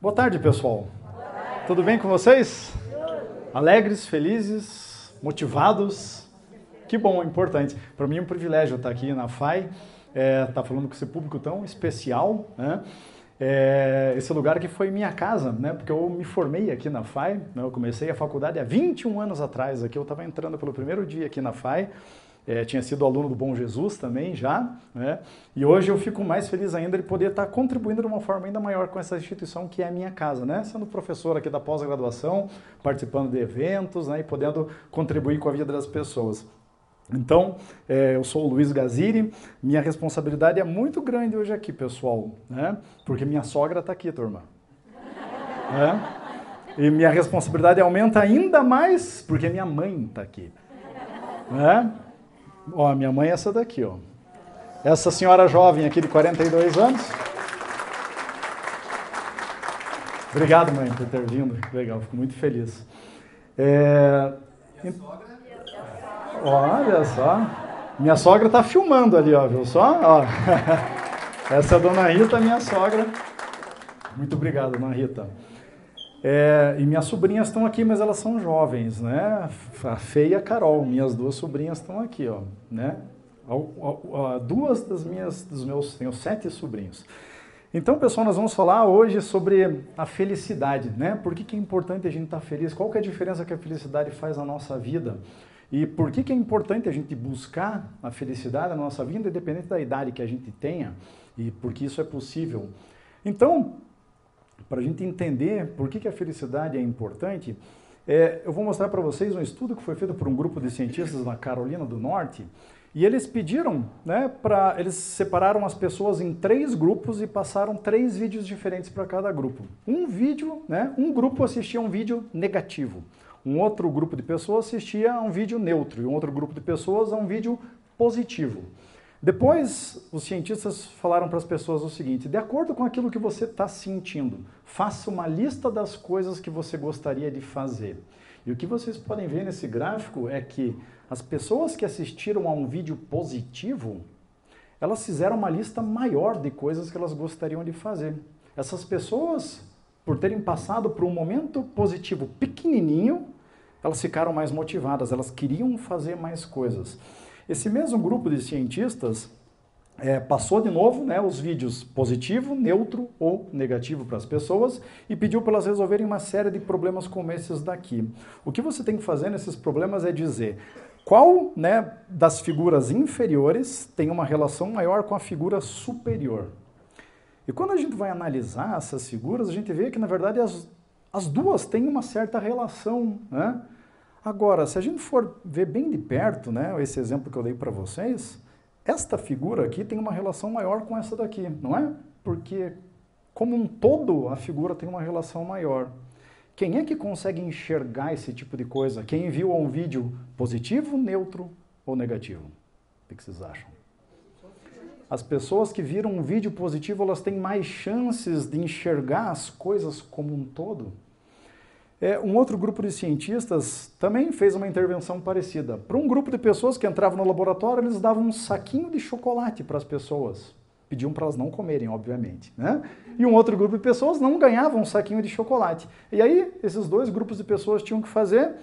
Boa tarde, pessoal. Tudo bem com vocês? Alegres, felizes, motivados? Que bom, importante. Para mim é um privilégio estar aqui na FAI, estar falando com esse público tão especial, né? Esse lugar que foi minha casa, né? Porque eu me formei aqui na FAI, né? Eu comecei a faculdade há 21 anos atrás, aqui eu estava entrando pelo primeiro dia aqui na FAI. Tinha sido aluno do Bom Jesus também já, né? E hoje eu fico mais feliz ainda de poder estar contribuindo de uma forma ainda maior com essa instituição que é a minha casa, né? Sendo professor aqui da pós-graduação, participando de eventos, né? E podendo contribuir com a vida das pessoas. Então, eu sou o Luiz Gaziri, minha responsabilidade é muito grande hoje aqui, pessoal, né? Porque minha sogra está aqui, turma. Né? E minha responsabilidade aumenta ainda mais porque minha mãe está aqui. Né? Ó, minha mãe é essa daqui, ó. Essa senhora jovem aqui de 42 anos. Obrigado, mãe, por ter vindo. Legal, fico muito feliz. Olha só. Minha sogra está filmando ali, ó, viu só? Ó. Essa é a dona Rita, minha sogra. Muito obrigado, dona Rita. E minhas sobrinhas estão aqui, mas elas são jovens, né? A Fê e a Carol, minhas duas sobrinhas estão aqui, ó, né? Duas dos meus, tenho 7 sobrinhos. Então, pessoal, nós vamos falar hoje sobre a felicidade, né? Por que é importante a gente estar feliz? Qual que é a diferença que a felicidade faz na nossa vida? E por que é importante a gente buscar a felicidade na nossa vida, independente da idade que a gente tenha, e porque isso é possível. Então, para a gente entender por que a felicidade é importante, eu vou mostrar para vocês um estudo que foi feito por um grupo de cientistas na Carolina do Norte, e eles pediram, né, eles separaram as pessoas em 3 grupos e passaram 3 vídeos diferentes para cada grupo. Um grupo assistia a um vídeo negativo, um outro grupo de pessoas assistia a um vídeo neutro, e um outro grupo de pessoas a um vídeo positivo. Depois, os cientistas falaram para as pessoas o seguinte: de acordo com aquilo que você está sentindo, faça uma lista das coisas que você gostaria de fazer. E o que vocês podem ver nesse gráfico é que as pessoas que assistiram a um vídeo positivo, elas fizeram uma lista maior de coisas que elas gostariam de fazer. Essas pessoas, por terem passado por um momento positivo pequenininho, elas ficaram mais motivadas, elas queriam fazer mais coisas. Esse mesmo grupo de cientistas passou de novo, né, os vídeos positivo, neutro ou negativo para as pessoas e pediu para elas resolverem uma série de problemas como esses daqui. O que você tem que fazer nesses problemas é dizer qual, né, das figuras inferiores tem uma relação maior com a figura superior. E quando a gente vai analisar essas figuras, a gente vê que, na verdade, as duas têm uma certa relação, né? Agora, se a gente for ver bem de perto, né, esse exemplo que eu dei para vocês, esta figura aqui tem uma relação maior com essa daqui, não é? Porque, como um todo, a figura tem uma relação maior. Quem é que consegue enxergar esse tipo de coisa? Quem viu um vídeo positivo, neutro ou negativo? O que vocês acham? As pessoas que viram um vídeo positivo, elas têm mais chances de enxergar as coisas como um todo. Um outro grupo de cientistas também fez uma intervenção parecida. Para um grupo de pessoas que entravam no laboratório, eles davam um saquinho de chocolate para as pessoas. Pediam para elas não comerem, obviamente, né? E um outro grupo de pessoas não ganhavam um saquinho de chocolate. E aí, esses 2 grupos de pessoas tinham que fazer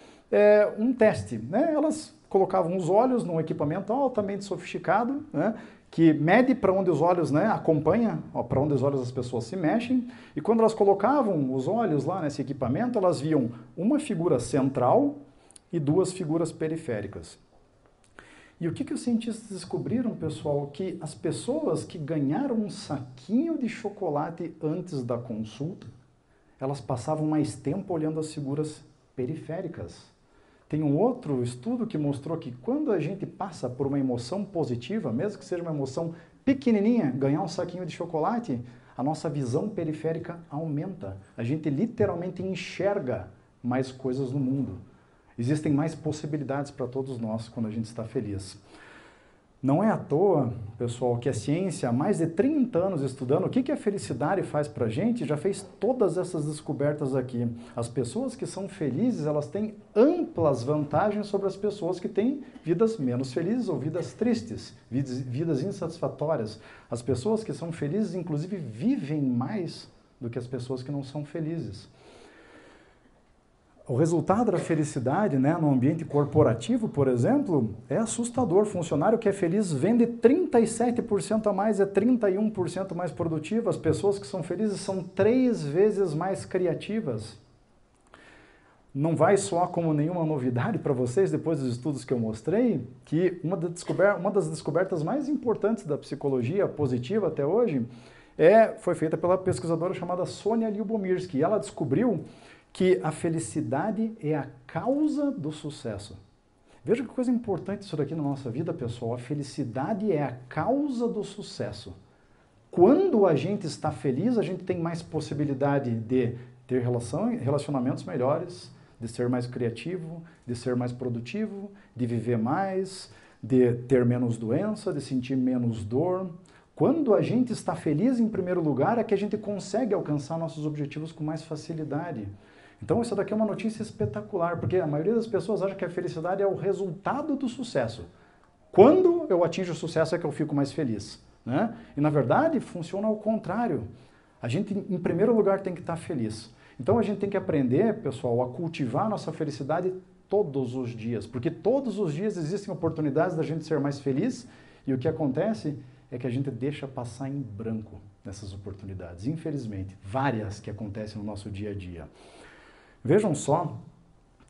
um teste, né? Elas colocavam os olhos num equipamento altamente sofisticado, né, que mede para onde os olhos, né, acompanha para onde os olhos das pessoas se mexem, e quando elas colocavam os olhos lá nesse equipamento, elas viam uma figura central e 2 figuras periféricas. E o que os cientistas descobriram, pessoal? Que as pessoas que ganharam um saquinho de chocolate antes da consulta, elas passavam mais tempo olhando as figuras periféricas. Tem um outro estudo que mostrou que quando a gente passa por uma emoção positiva, mesmo que seja uma emoção pequenininha, ganhar um saquinho de chocolate, a nossa visão periférica aumenta. A gente literalmente enxerga mais coisas no mundo. Existem mais possibilidades para todos nós quando a gente está feliz. Não é à toa, pessoal, que a ciência, há mais de 30 anos estudando o que a felicidade faz para a gente, já fez todas essas descobertas aqui. As pessoas que são felizes, elas têm amplas vantagens sobre as pessoas que têm vidas menos felizes ou vidas tristes, vidas insatisfatórias. As pessoas que são felizes, inclusive, vivem mais do que as pessoas que não são felizes. O resultado da felicidade, né, no ambiente corporativo, por exemplo, é assustador. Funcionário que é feliz vende 37% a mais, é 31% mais produtivo. As pessoas que são felizes são 3 vezes mais criativas. Não vai soar como nenhuma novidade para vocês, depois dos estudos que eu mostrei, que uma das descobertas mais importantes da psicologia positiva até hoje foi feita pela pesquisadora chamada Sonia Lyubomirsky. E ela descobriu que a felicidade é a causa do sucesso. Veja que coisa importante isso daqui na nossa vida, pessoal. A felicidade é a causa do sucesso. Quando a gente está feliz, a gente tem mais possibilidade de ter relacionamentos melhores, de ser mais criativo, de ser mais produtivo, de viver mais, de ter menos doença, de sentir menos dor. Quando a gente está feliz, em primeiro lugar, é que a gente consegue alcançar nossos objetivos com mais facilidade. Então, isso daqui é uma notícia espetacular, porque a maioria das pessoas acha que a felicidade é o resultado do sucesso. Quando eu atinjo o sucesso é que eu fico mais feliz, né? E, na verdade, funciona ao contrário. A gente, em primeiro lugar, tem que estar feliz. Então, a gente tem que aprender, pessoal, a cultivar a nossa felicidade todos os dias, porque todos os dias existem oportunidades da gente ser mais feliz, e o que acontece é que a gente deixa passar em branco nessas oportunidades, infelizmente, várias que acontecem no nosso dia a dia. Vejam só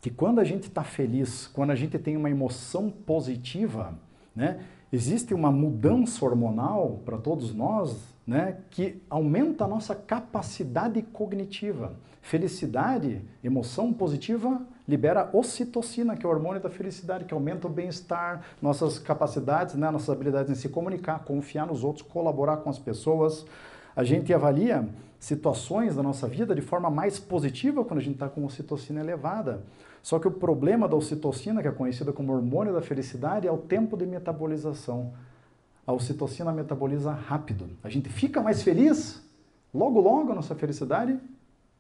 que quando a gente está feliz, quando a gente tem uma emoção positiva, né, existe uma mudança hormonal para todos nós, né, que aumenta a nossa capacidade cognitiva. Felicidade, emoção positiva, libera ocitocina, que é o hormônio da felicidade, que aumenta o bem-estar, nossas capacidades, né, nossas habilidades em se comunicar, confiar nos outros, colaborar com as pessoas. A gente avalia situações da nossa vida de forma mais positiva quando a gente está com ocitocina elevada. Só que o problema da ocitocina, que é conhecida como hormônio da felicidade, é o tempo de metabolização. A ocitocina metaboliza rápido. A gente fica mais feliz, logo a nossa felicidade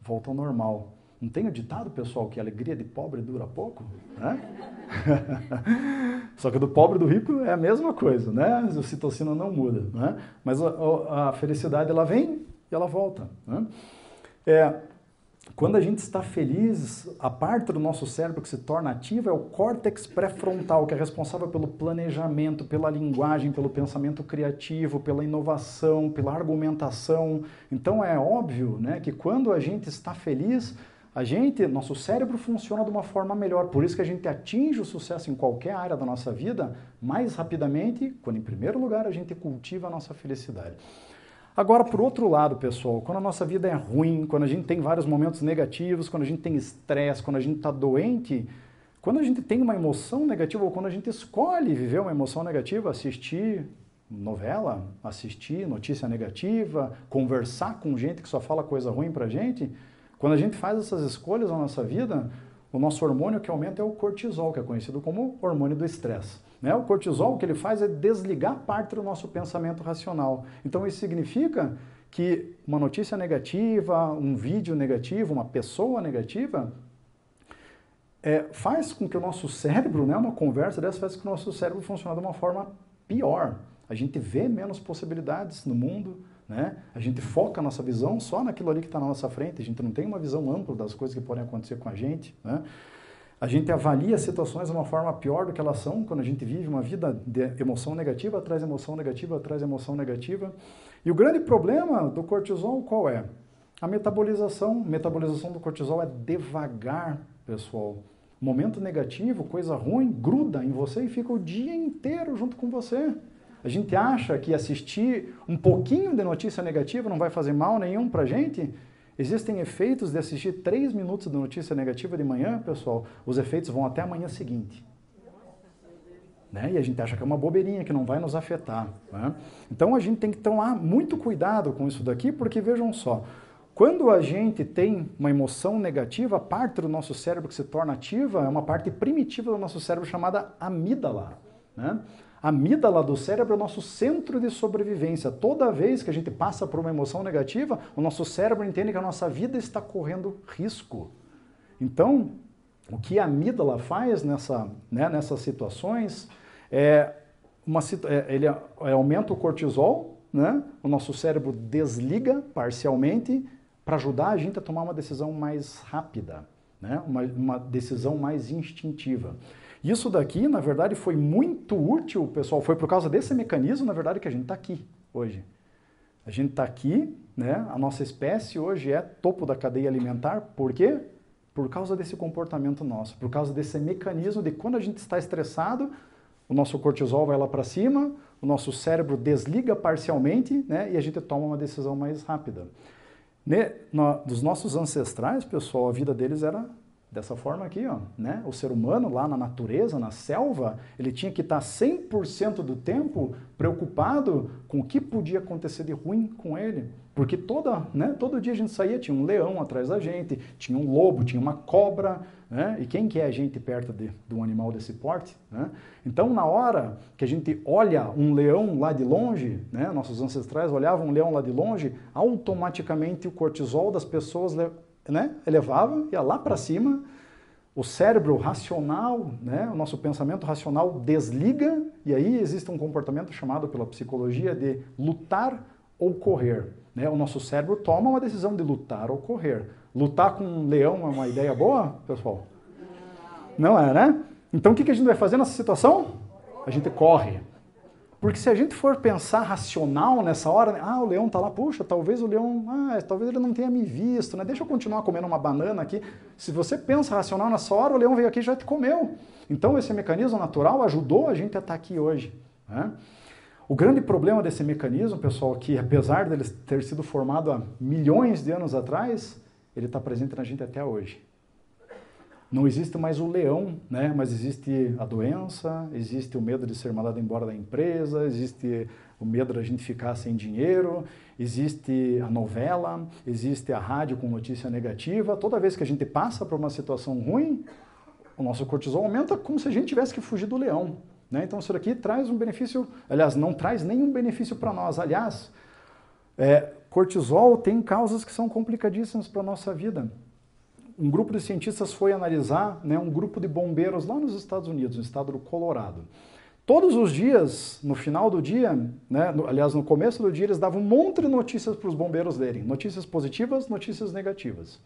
volta ao normal. Não tem o ditado, pessoal, que a alegria de pobre dura pouco? Né? Só que do pobre e do rico é a mesma coisa, né? A ocitocina não muda, né? Mas a felicidade, ela vem e ela volta, né? Quando a gente está feliz, a parte do nosso cérebro que se torna ativa é o córtex pré-frontal, que é responsável pelo planejamento, pela linguagem, pelo pensamento criativo, pela inovação, pela argumentação. Então é óbvio, né, que quando a gente está feliz, nosso cérebro funciona de uma forma melhor. Por isso que a gente atinge o sucesso em qualquer área da nossa vida mais rapidamente, quando em primeiro lugar a gente cultiva a nossa felicidade. Agora, por outro lado, pessoal, quando a nossa vida é ruim, quando a gente tem vários momentos negativos, quando a gente tem estresse, quando a gente está doente, quando a gente tem uma emoção negativa ou quando a gente escolhe viver uma emoção negativa, assistir novela, assistir notícia negativa, conversar com gente que só fala coisa ruim pra gente, quando a gente faz essas escolhas na nossa vida, o nosso hormônio que aumenta é o cortisol, que é conhecido como hormônio do estresse. Né? O cortisol, o que ele faz é desligar parte do nosso pensamento racional. Então isso significa que uma notícia negativa, um vídeo negativo, uma pessoa negativa, faz com que o nosso cérebro, né, uma conversa dessa faz com que o nosso cérebro funcione de uma forma pior. A gente vê menos possibilidades no mundo, né? A gente foca a nossa visão só naquilo ali que está na nossa frente, a gente não tem uma visão ampla das coisas que podem acontecer com a gente, né? A gente avalia situações de uma forma pior do que elas são quando a gente vive uma vida de emoção negativa, atrás emoção negativa, atrás emoção negativa. E o grande problema do cortisol qual é? A metabolização do cortisol é devagar, pessoal. Momento negativo, coisa ruim, gruda em você e fica o dia inteiro junto com você. A gente acha que assistir um pouquinho de notícia negativa não vai fazer mal nenhum pra gente. Existem efeitos de assistir 3 minutos de notícia negativa de manhã, pessoal, os efeitos vão até a manhã seguinte. Né? E a gente acha que é uma bobeirinha, que não vai nos afetar. Né? Então a gente tem que tomar muito cuidado com isso daqui, porque vejam só, quando a gente tem uma emoção negativa, a parte do nosso cérebro que se torna ativa é uma parte primitiva do nosso cérebro chamada amígdala. Né? A amígdala do cérebro é o nosso centro de sobrevivência. Toda vez que a gente passa por uma emoção negativa, o nosso cérebro entende que a nossa vida está correndo risco. Então, o que a amígdala faz nessas situações ele aumenta o cortisol, né? O nosso cérebro desliga parcialmente para ajudar a gente a tomar uma decisão mais rápida, né? Uma decisão mais instintiva. Isso daqui, na verdade, foi muito útil, pessoal, foi por causa desse mecanismo, na verdade, que a gente está aqui hoje. A gente está aqui, né? A nossa espécie hoje é topo da cadeia alimentar, por quê? Por causa desse comportamento nosso, por causa desse mecanismo de quando a gente está estressado, o nosso cortisol vai lá para cima, o nosso cérebro desliga parcialmente, né? E a gente toma uma decisão mais rápida. Dos nossos ancestrais, pessoal, a vida deles era dessa forma aqui, ó, né? O ser humano lá na natureza, na selva, ele tinha que estar 100% do tempo preocupado com o que podia acontecer de ruim com ele. Porque todo dia a gente saía, tinha um leão atrás da gente, tinha um lobo, tinha uma cobra, né? E quem que é a gente perto de um animal desse porte? Né? Então, na hora que a gente olha um leão lá de longe, né? Nossos ancestrais olhavam um leão lá de longe, automaticamente o cortisol das pessoas, né? Elevava, ia lá para cima, o cérebro racional, né? O nosso pensamento racional desliga, e aí existe um comportamento chamado pela psicologia de lutar ou correr. Né? O nosso cérebro toma uma decisão de lutar ou correr. Lutar com um leão é uma ideia boa, pessoal? Não é, né? Então o que a gente vai fazer nessa situação? A gente corre. Porque se a gente for pensar racional nessa hora, né? O leão tá lá, puxa, talvez o leão, talvez ele não tenha me visto, né? Deixa eu continuar comendo uma banana aqui. Se você pensa racional nessa hora, o leão veio aqui e já te comeu. Então esse mecanismo natural ajudou a gente a estar aqui hoje, né? O grande problema desse mecanismo, pessoal, que apesar dele ter sido formado há milhões de anos atrás, ele está presente na gente até hoje. Não existe mais o leão, né? Mas existe a doença, existe o medo de ser mandado embora da empresa, existe o medo da gente ficar sem dinheiro, existe a novela, existe a rádio com notícia negativa. Toda vez que a gente passa por uma situação ruim, o nosso cortisol aumenta como se a gente tivesse que fugir do leão. Né? Então isso daqui traz um benefício, aliás, não traz nenhum benefício para nós. Aliás, cortisol tem causas que são complicadíssimas para a nossa vida. Um grupo de cientistas foi analisar, né, um grupo de bombeiros lá nos Estados Unidos, no estado do Colorado. Todos os dias, no final do dia, né, aliás, no começo do dia, eles davam um monte de notícias para os bombeiros lerem. Notícias positivas, notícias negativas.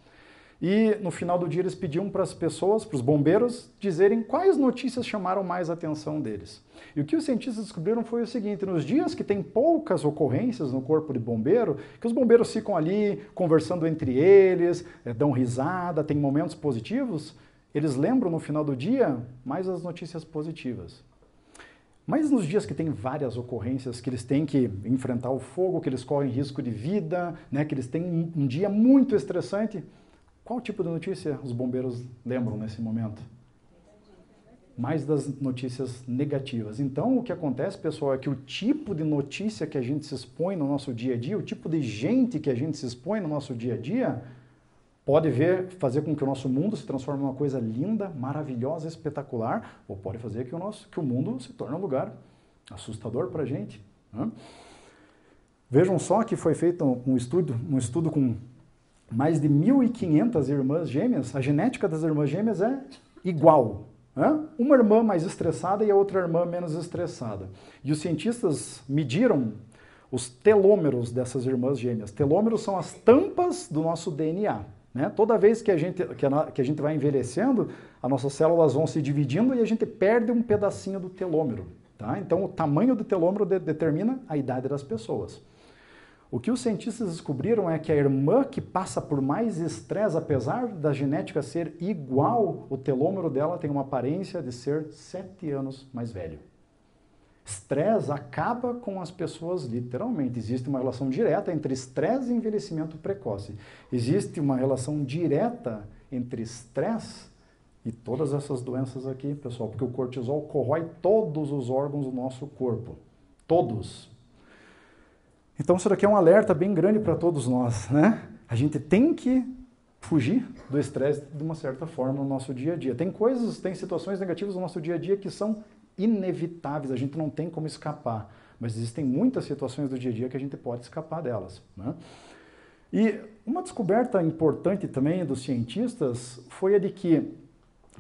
E no final do dia eles pediam para as pessoas, para os bombeiros, dizerem quais notícias chamaram mais a atenção deles. E o que os cientistas descobriram foi o seguinte: nos dias que tem poucas ocorrências no corpo de bombeiro, que os bombeiros ficam ali conversando entre eles, dão risada, tem momentos positivos, eles lembram no final do dia mais as notícias positivas. Mas nos dias que tem várias ocorrências, que eles têm que enfrentar o fogo, que eles correm risco de vida, né, que eles têm um dia muito estressante, qual tipo de notícia os bombeiros lembram nesse momento? Mais das notícias negativas. Então, o que acontece, pessoal, é que o tipo de notícia que a gente se expõe no nosso dia a dia, o tipo de gente que a gente se expõe no nosso dia a dia, pode fazer com que o nosse mundo se transforme em uma coisa linda, maravilhosa, espetacular, ou pode fazer que o mundo se torne um lugar assustador para a gente. Né? Vejam só que foi feito um estudo com mais de 1.500 irmãs gêmeas. A genética das irmãs gêmeas é igual. Né? Uma irmã mais estressada e a outra irmã menos estressada. E os cientistas mediram os telômeros dessas irmãs gêmeas. Telômeros são as tampas do nosso DNA. Né? Toda vez que a gente vai envelhecendo, as nossas células vão se dividindo e a gente perde um pedacinho do telômero. Tá? Então, o tamanho do telômero determina a idade das pessoas. O que os cientistas descobriram é que a irmã que passa por mais estresse, apesar da genética ser igual, o telômero dela tem uma aparência de ser 7 anos mais velho. Estresse acaba com as pessoas literalmente. Existe uma relação direta entre estresse e envelhecimento precoce. Existe uma relação direta entre estresse e todas essas doenças aqui, pessoal, porque o cortisol corrói todos os órgãos do nosso corpo. Todos. Então isso daqui é um alerta bem grande para todos nós, né? A gente tem que fugir do estresse de uma certa forma no nosso dia a dia. Tem situações negativas no nosso dia a dia que são inevitáveis, a gente não tem como escapar, mas existem muitas situações do dia a dia que a gente pode escapar delas, né? E uma descoberta importante também dos cientistas foi a de que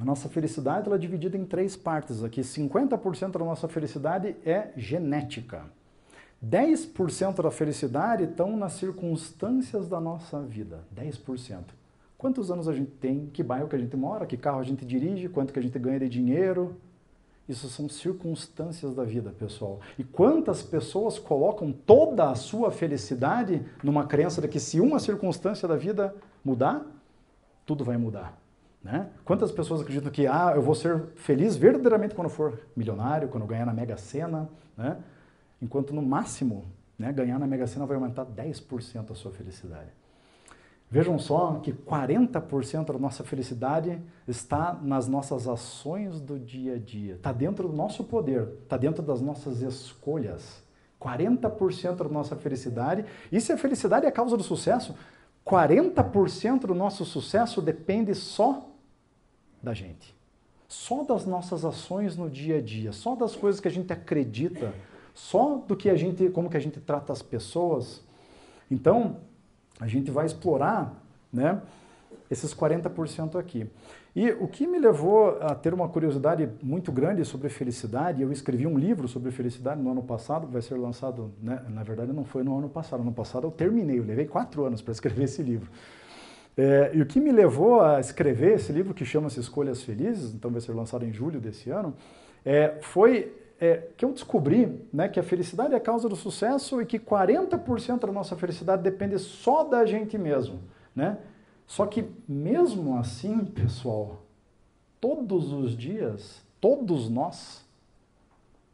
a nossa felicidade ela é dividida em 3 partes aqui. 50% da nossa felicidade é genética. 10% da felicidade estão nas circunstâncias da nossa vida. 10%. Quantos anos a gente tem? Que bairro que a gente mora? Que carro a gente dirige? Quanto que a gente ganha de dinheiro? Isso são circunstâncias da vida, pessoal. E quantas pessoas colocam toda a sua felicidade numa crença de que se uma circunstância da vida mudar, tudo vai mudar, né? Quantas pessoas acreditam que eu vou ser feliz verdadeiramente quando for milionário, quando ganhar na Mega Sena, né? Enquanto no máximo, né, ganhar na Mega Sena vai aumentar 10% a sua felicidade. Vejam só que 40% da nossa felicidade está nas nossas ações do dia a dia. Está dentro do nosso poder, está dentro das nossas escolhas. 40% da nossa felicidade. E se a felicidade é a causa do sucesso, 40% do nosso sucesso depende só da gente. Só das nossas ações no dia a dia, só das coisas que a gente acredita, só do que como que a gente trata as pessoas. Então, a gente vai explorar, né, esses 40% aqui. E o que me levou a ter uma curiosidade muito grande sobre felicidade, eu escrevi um livro sobre felicidade no ano passado, vai ser lançado, né, na verdade não foi no ano passado eu terminei, eu levei 4 anos para escrever esse livro. E o que me levou a escrever esse livro, que chama-se Escolhas Felizes, então vai ser lançado em julho desse ano, foi que eu descobri, né, que a felicidade é a causa do sucesso e que 40% da nossa felicidade depende só da gente mesmo, né? Só que mesmo assim, pessoal, todos os dias, todos nós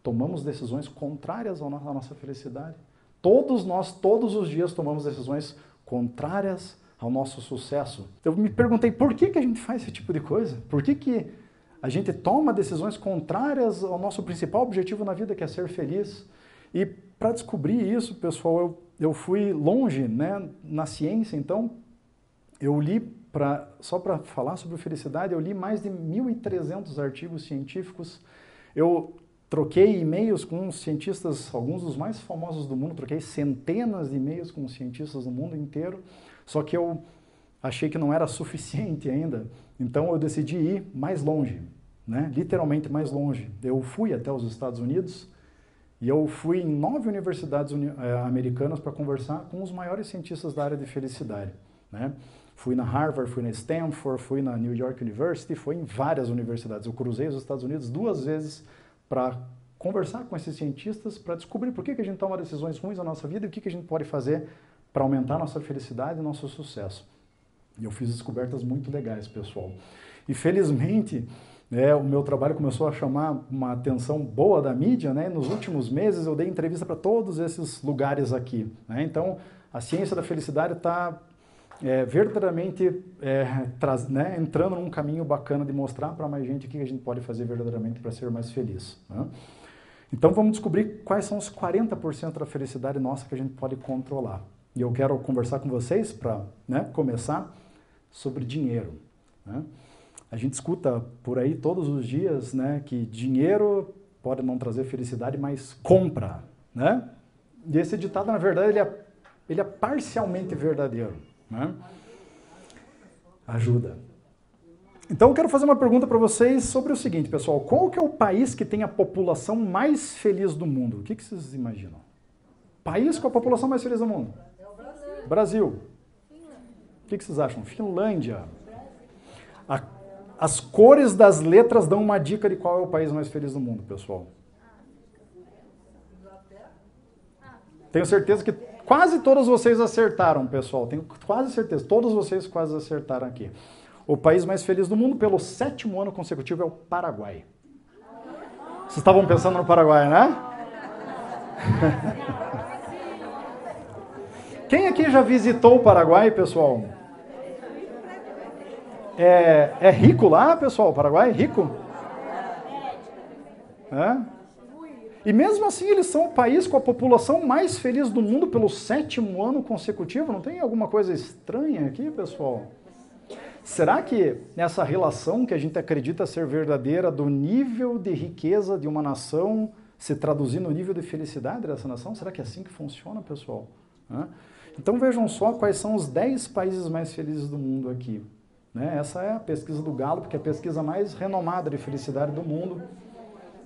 tomamos decisões contrárias à nossa felicidade. Todos nós, todos os dias, tomamos decisões contrárias ao nosso sucesso. Eu me perguntei, por que a gente faz esse tipo de coisa? Por que a gente toma decisões contrárias ao nosso principal objetivo na vida, que é ser feliz? E para descobrir isso, pessoal, eu fui longe, né, na ciência. Então, eu li, só para falar sobre felicidade, eu li mais de 1.300 artigos científicos. Eu troquei e-mails com cientistas, alguns dos mais famosos do mundo, troquei centenas de e-mails com cientistas do mundo inteiro, só que eu achei que não era suficiente ainda, então eu decidi ir mais longe, né? Literalmente mais longe. Eu fui até os Estados Unidos e eu fui em 9 universidades americanas para conversar com os maiores cientistas da área de felicidade, né? Fui na Harvard, fui na Stanford, fui na New York University, fui em várias universidades. Eu cruzei os Estados Unidos 2 vezes para conversar com esses cientistas, para descobrir por que a gente toma decisões ruins na nossa vida e o que a gente pode fazer para aumentar a nossa felicidade e nosso sucesso. E eu fiz descobertas muito legais, pessoal. E felizmente, o meu trabalho começou a chamar uma atenção boa da mídia, né? Nos últimos meses eu dei entrevista para todos esses lugares aqui, né? Então, a ciência da felicidade está verdadeiramente né, entrando num caminho bacana de mostrar para mais gente o que a gente pode fazer verdadeiramente para ser mais feliz, né? Então vamos descobrir quais são os 40% da felicidade nossa que a gente pode controlar. E eu quero conversar com vocês para, né, começar sobre dinheiro, né? A gente escuta por aí todos os dias, né, que dinheiro pode não trazer felicidade, mas compra, né? E esse ditado, na verdade, ele é parcialmente verdadeiro, né? Ajuda. Então eu quero fazer uma pergunta para vocês sobre o seguinte, pessoal. Qual que é o país que tem a população mais feliz do mundo? O que vocês imaginam? País com a população mais feliz do mundo? Brasil. O que vocês acham? Finlândia. As cores das letras dão uma dica de qual é o país mais feliz do mundo, pessoal. Tenho certeza que quase todos vocês acertaram, pessoal. Tenho quase certeza. Todos vocês quase acertaram aqui. O país mais feliz do mundo, pelo 7º ano consecutivo, é o Paraguai. Vocês estavam pensando no Paraguai, né? Quem aqui já visitou o Paraguai, pessoal? É rico lá, pessoal? O Paraguai é rico? E mesmo assim eles são o país com a população mais feliz do mundo pelo 7º ano consecutivo. Não tem alguma coisa estranha aqui, pessoal? Será que essa relação que a gente acredita ser verdadeira do nível de riqueza de uma nação se traduzir no nível de felicidade dessa nação? Será que é assim que funciona, pessoal? Então vejam só quais são os 10 países mais felizes do mundo aqui, né? Essa é a pesquisa do Gallup, que é a pesquisa mais renomada de felicidade do mundo,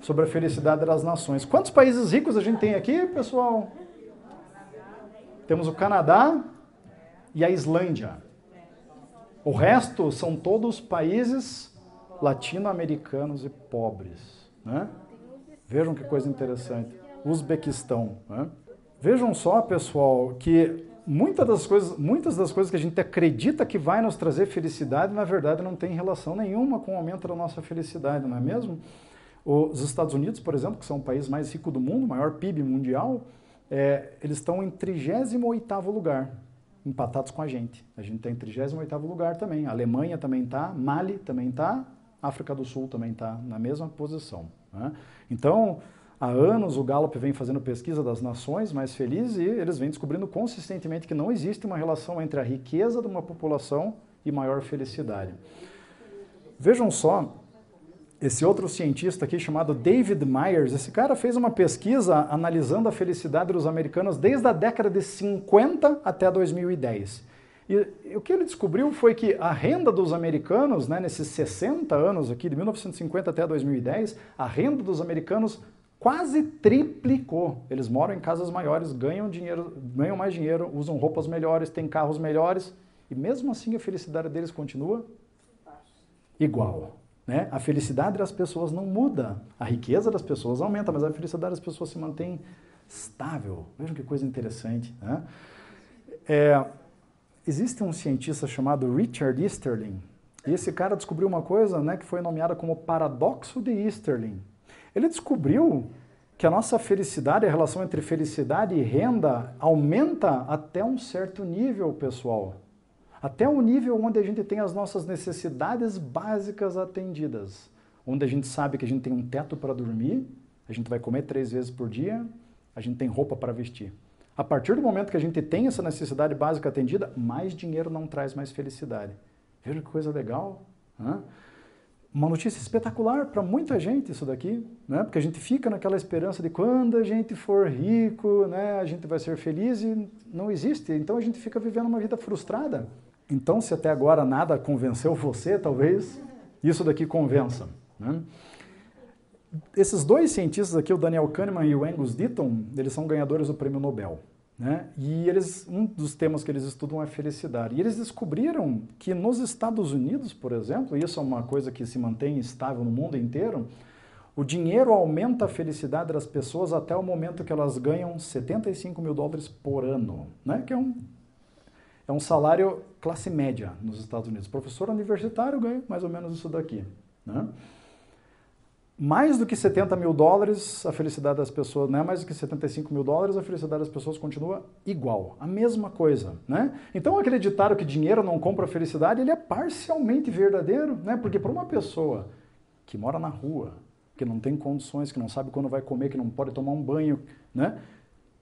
sobre a felicidade das nações. Quantos países ricos a gente tem aqui, pessoal? Temos o Canadá e a Islândia. O resto são todos países latino-americanos e pobres, né? Vejam que coisa interessante. Uzbequistão, né? Vejam só, pessoal, que muitas das coisas que a gente acredita que vai nos trazer felicidade, na verdade, não tem relação nenhuma com o aumento da nossa felicidade, não é mesmo? Os Estados Unidos, por exemplo, que são o país mais rico do mundo, maior PIB mundial, eles estão em 38º lugar, empatados com a gente. A gente está em 38º lugar também. A Alemanha também está, Mali também está, África do Sul também está na mesma posição, né? Então, há anos o Gallup vem fazendo pesquisa das nações mais felizes e eles vêm descobrindo consistentemente que não existe uma relação entre a riqueza de uma população e maior felicidade. Vejam só, esse outro cientista aqui chamado David Myers, esse cara fez uma pesquisa analisando a felicidade dos americanos desde a década de 50 até 2010. E o que ele descobriu foi que a renda dos americanos, né, nesses 60 anos aqui, de 1950 até 2010, a renda dos americanos quase triplicou. Eles moram em casas maiores, ganham mais dinheiro, usam roupas melhores, têm carros melhores, e mesmo assim a felicidade deles continua igual, né? A felicidade das pessoas não muda, a riqueza das pessoas aumenta, mas a felicidade das pessoas se mantém estável. Vejam que coisa interessante, né? Existe um cientista chamado Richard Easterling, e esse cara descobriu uma coisa, né, que foi nomeada como paradoxo de Easterling. Ele descobriu que a nossa felicidade, a relação entre felicidade e renda, aumenta até um certo nível, pessoal. Até um nível onde a gente tem as nossas necessidades básicas atendidas. Onde a gente sabe que a gente tem um teto para dormir, a gente vai comer 3 vezes por dia, a gente tem roupa para vestir. A partir do momento que a gente tem essa necessidade básica atendida, mais dinheiro não traz mais felicidade. Veja que coisa legal, né? Uma notícia espetacular para muita gente isso daqui, né? Porque a gente fica naquela esperança de quando a gente for rico, né, a gente vai ser feliz e não existe. Então a gente fica vivendo uma vida frustrada. Então, se até agora nada convenceu você, talvez isso daqui convença, né? Esses dois cientistas aqui, o Daniel Kahneman e o Angus Deaton, eles são ganhadores do Prêmio Nobel, né? E um dos temas que eles estudam é felicidade. E eles descobriram que nos Estados Unidos, por exemplo, e isso é uma coisa que se mantém estável no mundo inteiro, o dinheiro aumenta a felicidade das pessoas até o momento que elas ganham $75 mil por ano, né? Que é um salário classe média nos Estados Unidos. O professor universitário ganha mais ou menos isso daqui, né? Mais do que $70 mil, a felicidade das pessoas, né? Mais do que $75 mil, a felicidade das pessoas continua igual, a mesma coisa, né? Então acreditar que dinheiro não compra felicidade, ele é parcialmente verdadeiro, né? Porque para uma pessoa que mora na rua, que não tem condições, que não sabe quando vai comer, que não pode tomar um banho, né?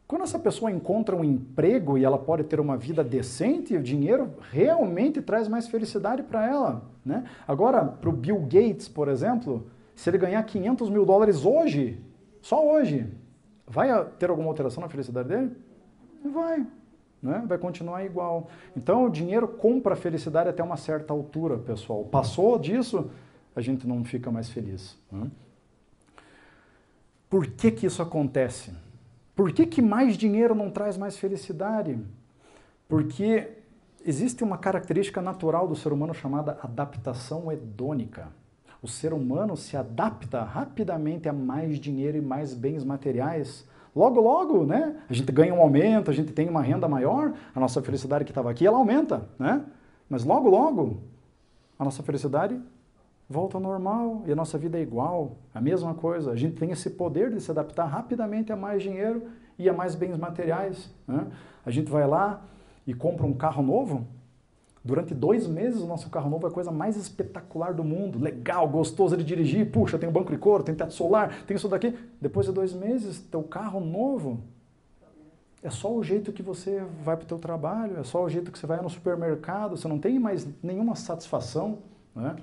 Quando essa pessoa encontra um emprego e ela pode ter uma vida decente, o dinheiro realmente traz mais felicidade para ela, né? Agora, para o Bill Gates, por exemplo, se ele ganhar $500 mil hoje, só hoje, vai ter alguma alteração na felicidade dele? Não vai, né? Vai continuar igual. Então, o dinheiro compra a felicidade até uma certa altura, pessoal. Passou disso, a gente não fica mais feliz, né? Por que que isso acontece? Por que que mais dinheiro não traz mais felicidade? Porque existe uma característica natural do ser humano chamada adaptação hedônica. O ser humano se adapta rapidamente a mais dinheiro e mais bens materiais. Logo, logo, né? A gente ganha um aumento, a gente tem uma renda maior, a nossa felicidade que estava aqui, ela aumenta, né? Mas logo, logo, a nossa felicidade volta ao normal e a nossa vida é igual, a mesma coisa. A gente tem esse poder de se adaptar rapidamente a mais dinheiro e a mais bens materiais, né? A gente vai lá e compra um carro novo. Durante 2 meses, o nosso carro novo é a coisa mais espetacular do mundo. Legal, gostoso de dirigir. Puxa, tem um banco de couro, tem teto solar, tem isso daqui. Depois de 2 meses, teu carro novo é só o jeito que você vai para o teu trabalho, é só o jeito que você vai no supermercado. Você não tem mais nenhuma satisfação, né?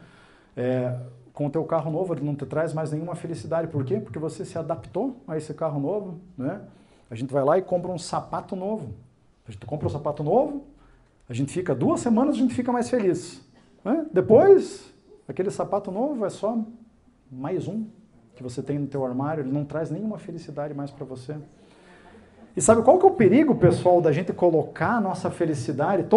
Com o teu carro novo, ele não te traz mais nenhuma felicidade. Por quê? Porque você se adaptou a esse carro novo, né? A gente vai lá e compra um sapato novo. A gente compra um sapato novo, a gente fica 2 semanas, a gente fica mais feliz, né? Depois, aquele sapato novo é só mais um que você tem no teu armário, ele não traz nenhuma felicidade mais para você. E sabe qual que é o perigo, pessoal, da gente colocar a nossa felicidade,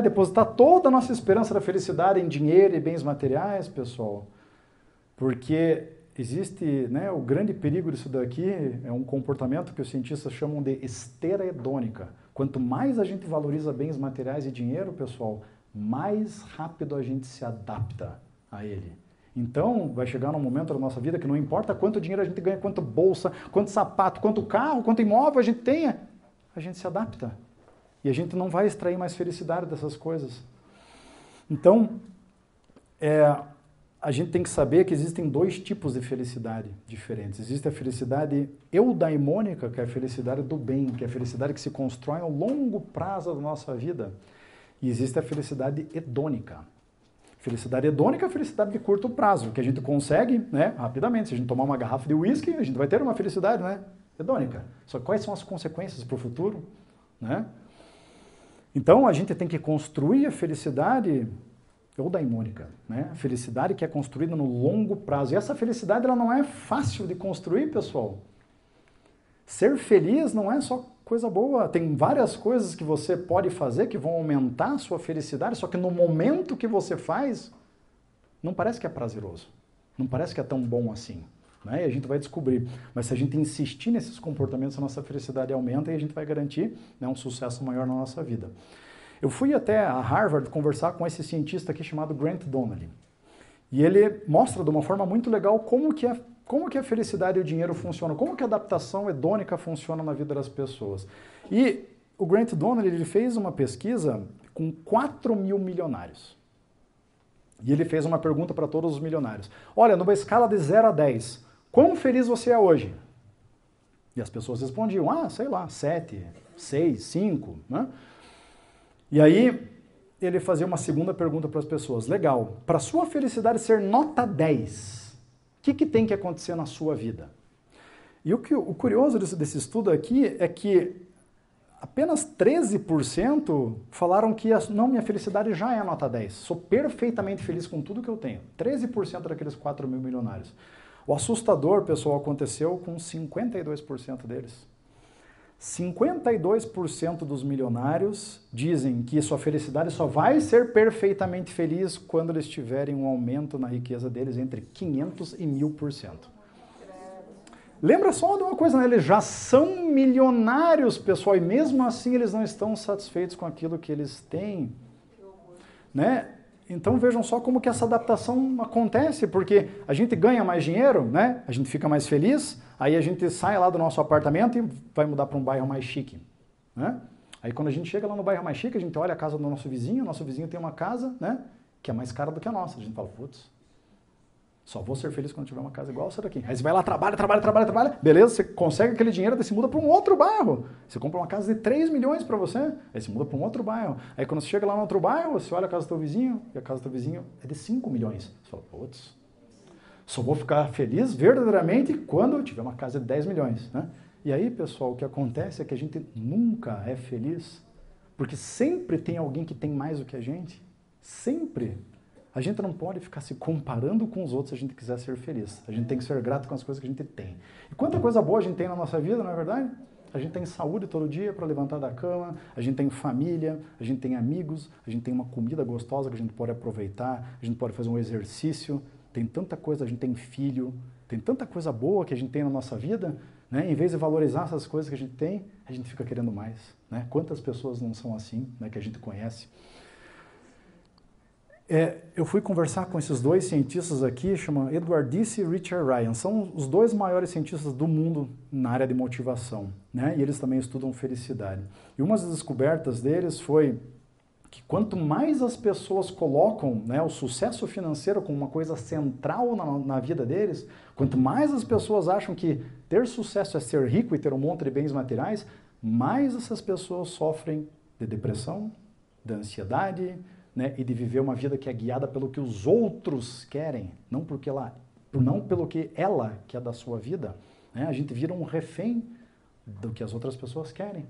depositar toda a nossa esperança da felicidade em dinheiro e bens materiais, pessoal? Porque existe, né, o grande perigo disso daqui é um comportamento que os cientistas chamam de esteira hedônica. Quanto mais a gente valoriza bens materiais e dinheiro, pessoal, mais rápido a gente se adapta a ele. Então, vai chegar num momento da nossa vida que não importa quanto dinheiro a gente ganha, quanto bolsa, quanto sapato, quanto carro, quanto imóvel a gente tenha, a gente se adapta. E a gente não vai extrair mais felicidade dessas coisas. Então, a gente tem que saber que existem dois tipos de felicidade diferentes. Existe a felicidade eudaimônica, que é a felicidade do bem, que é a felicidade que se constrói ao longo prazo da nossa vida. E existe a felicidade hedônica. Felicidade hedônica é a felicidade de curto prazo, que a gente consegue, né, rapidamente. Se a gente tomar uma garrafa de uísque, a gente vai ter uma felicidade, né, hedônica. Só que quais são as consequências para o futuro, né? Então, a gente tem que construir a felicidade eudaimônica, né? A felicidade que é construída no longo prazo. E essa felicidade ela não é fácil de construir, pessoal. Ser feliz não é só coisa boa. Tem várias coisas que você pode fazer que vão aumentar a sua felicidade, só que no momento que você faz, não parece que é prazeroso. Não parece que é tão bom assim. Né? E a gente vai descobrir. Mas se a gente insistir nesses comportamentos, a nossa felicidade aumenta e a gente vai garantir, né, um sucesso maior na nossa vida. Eu fui até a Harvard conversar com esse cientista aqui chamado Grant Donnelly. E ele mostra de uma forma muito legal como que a felicidade e o dinheiro funcionam, como que a adaptação hedônica funciona na vida das pessoas. E o Grant Donnelly ele fez uma pesquisa com 4 mil milionários. E ele fez uma pergunta para todos os milionários. Olha, numa escala de 0 a 10, quão feliz você é hoje? E as pessoas respondiam, sei lá, 7, 6, 5, né? E aí ele fazia uma segunda pergunta para as pessoas. Legal, para sua felicidade ser nota 10, o que tem que acontecer na sua vida? E o curioso desse estudo aqui é que apenas 13% falaram que minha felicidade já é nota 10. Sou perfeitamente feliz com tudo que eu tenho. 13% daqueles 4 mil milionários. O assustador, pessoal, aconteceu com 52% deles. 52% dos milionários dizem que sua felicidade só vai ser perfeitamente feliz quando eles tiverem um aumento na riqueza deles entre 500% e 1000%. Lembra só de uma coisa, né? Eles já são milionários, pessoal, e mesmo assim eles não estão satisfeitos com aquilo que eles têm. Né? Então vejam só como que essa adaptação acontece, porque a gente ganha mais dinheiro, né? A gente fica mais feliz, aí a gente sai lá do nosso apartamento e vai mudar para um bairro mais chique. Né? Aí quando a gente chega lá no bairro mais chique, a gente olha a casa do nosso vizinho tem uma casa, né, que é mais cara do que a nossa. A gente fala, putz, só vou ser feliz quando tiver uma casa igual essa daqui. Aí você vai lá, trabalha, beleza, você consegue aquele dinheiro, daí você muda para um outro bairro. Você compra uma casa de 3 milhões para você, aí você muda para um outro bairro. Aí quando você chega lá no outro bairro, você olha a casa do teu vizinho, e a casa do teu vizinho é de 5 milhões. Você fala, putz, só vou ficar feliz verdadeiramente quando eu tiver uma casa de 10 milhões. Né? E aí, pessoal, o que acontece é que a gente nunca é feliz, porque sempre tem alguém que tem mais do que a gente. Sempre. A gente não pode ficar se comparando com os outros se a gente quiser ser feliz. A gente tem que ser grato com as coisas que a gente tem. E quanta coisa boa a gente tem na nossa vida, não é verdade? A gente tem saúde todo dia para levantar da cama, a gente tem família, a gente tem amigos, a gente tem uma comida gostosa que a gente pode aproveitar, a gente pode fazer um exercício, tem tanta coisa, a gente tem filho, tem tanta coisa boa que a gente tem na nossa vida, né? Em vez de valorizar essas coisas que a gente tem, a gente fica querendo mais. Né? Quantas pessoas não são assim, né, que a gente conhece? Eu fui conversar com esses dois cientistas aqui, chamam Edward Deci e Richard Ryan. São os dois maiores cientistas do mundo na área de motivação, né? E eles também estudam felicidade. E uma das descobertas deles foi que quanto mais as pessoas colocam, né, o sucesso financeiro como uma coisa central na vida deles, quanto mais as pessoas acham que ter sucesso é ser rico e ter um monte de bens materiais, mais essas pessoas sofrem de depressão, de ansiedade, né, e de viver uma vida que é guiada pelo que os outros querem, não pelo que ela quer da sua vida. Né? A gente vira um refém do que as outras pessoas querem.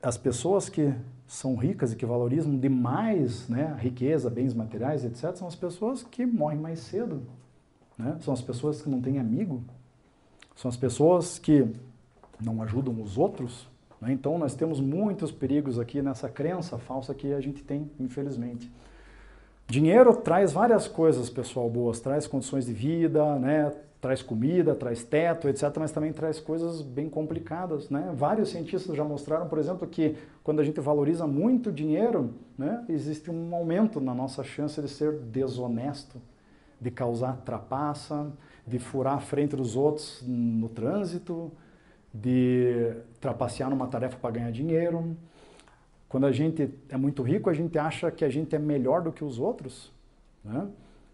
As pessoas que são ricas e que valorizam demais, né, a riqueza, bens materiais, etc., são as pessoas que morrem mais cedo. Né? São as pessoas que não têm amigo. São as pessoas que não ajudam os outros, né? Então nós temos muitos perigos aqui nessa crença falsa que a gente tem, infelizmente. Dinheiro traz várias coisas, pessoal, boas, traz condições de vida, né? Traz comida, traz teto, etc., mas também traz coisas bem complicadas, né? Vários cientistas já mostraram, por exemplo, que quando a gente valoriza muito o dinheiro, né, existe um aumento na nossa chance de ser desonesto, de causar trapaça, de furar a frente dos outros no trânsito, de trapacear numa tarefa para ganhar dinheiro. Quando a gente é muito rico, a gente acha que a gente é melhor do que os outros, né?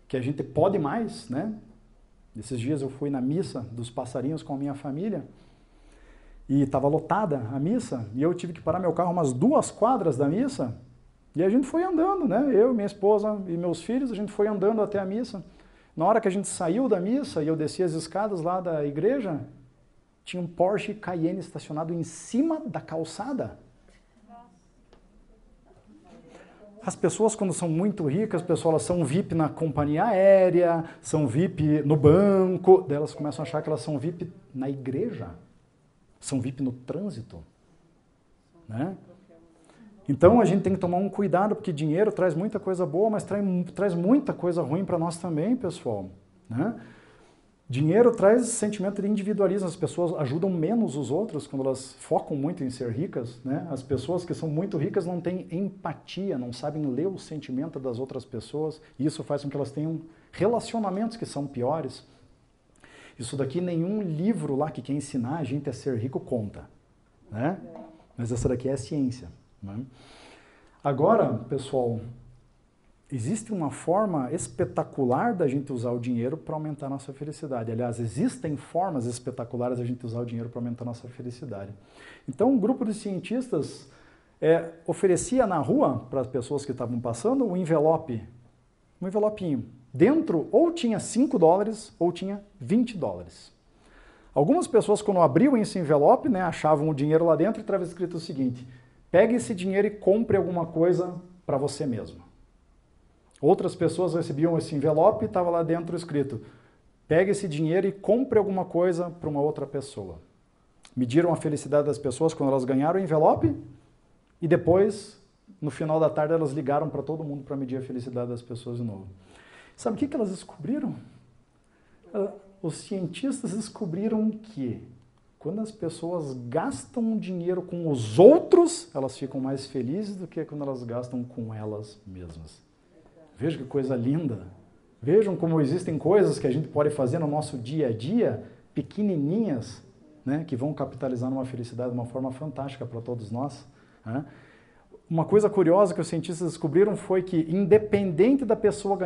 Que a gente pode mais, né? Esses dias eu fui na missa dos passarinhos com a minha família e estava lotada a missa e eu tive que parar meu carro umas 2 quadras da missa e a gente foi andando, né? Eu, minha esposa e meus filhos, a gente foi andando até a missa. Na hora que a gente saiu da missa e eu desci as escadas lá da igreja, tinha um Porsche Cayenne estacionado em cima da calçada. As pessoas, quando são muito ricas, pessoal, elas são VIP na companhia aérea, são VIP no banco, daí elas começam a achar que elas são VIP na igreja, são VIP no trânsito, né? Então a gente tem que tomar um cuidado, porque dinheiro traz muita coisa boa, mas traz muita coisa ruim para nós também, pessoal, né? Dinheiro traz sentimento de individualismo, as pessoas ajudam menos os outros quando elas focam muito em ser ricas, né? As pessoas que são muito ricas não têm empatia, não sabem ler o sentimento das outras pessoas, e isso faz com que elas tenham relacionamentos que são piores. Isso daqui nenhum livro lá que quer ensinar a gente a ser rico conta, né? Mas essa daqui é a ciência, né? Agora, pessoal, existe uma forma espetacular da gente usar o dinheiro para aumentar a nossa felicidade. Aliás, existem formas espetaculares da gente usar o dinheiro para aumentar a nossa felicidade. Então, um grupo de cientistas oferecia na rua para as pessoas que estavam passando um envelopinho. Dentro ou tinha $5 ou tinha $20. Algumas pessoas, quando abriam esse envelope, né, achavam o dinheiro lá dentro e estava escrito o seguinte: pegue esse dinheiro e compre alguma coisa para você mesmo. Outras pessoas recebiam esse envelope e estava lá dentro escrito: pegue esse dinheiro e compre alguma coisa para uma outra pessoa. Mediram a felicidade das pessoas quando elas ganharam o envelope e depois, no final da tarde, elas ligaram para todo mundo para medir a felicidade das pessoas de novo. Sabe o que elas descobriram? Os cientistas descobriram que quando as pessoas gastam dinheiro com os outros, elas ficam mais felizes do que quando elas gastam com elas mesmas. Veja que coisa linda. Vejam como existem coisas que a gente pode fazer no nosso dia a dia, pequenininhas, né, que vão capitalizar numa felicidade de uma forma fantástica para todos nós, né? Uma coisa curiosa que os cientistas descobriram foi que, independente da pessoa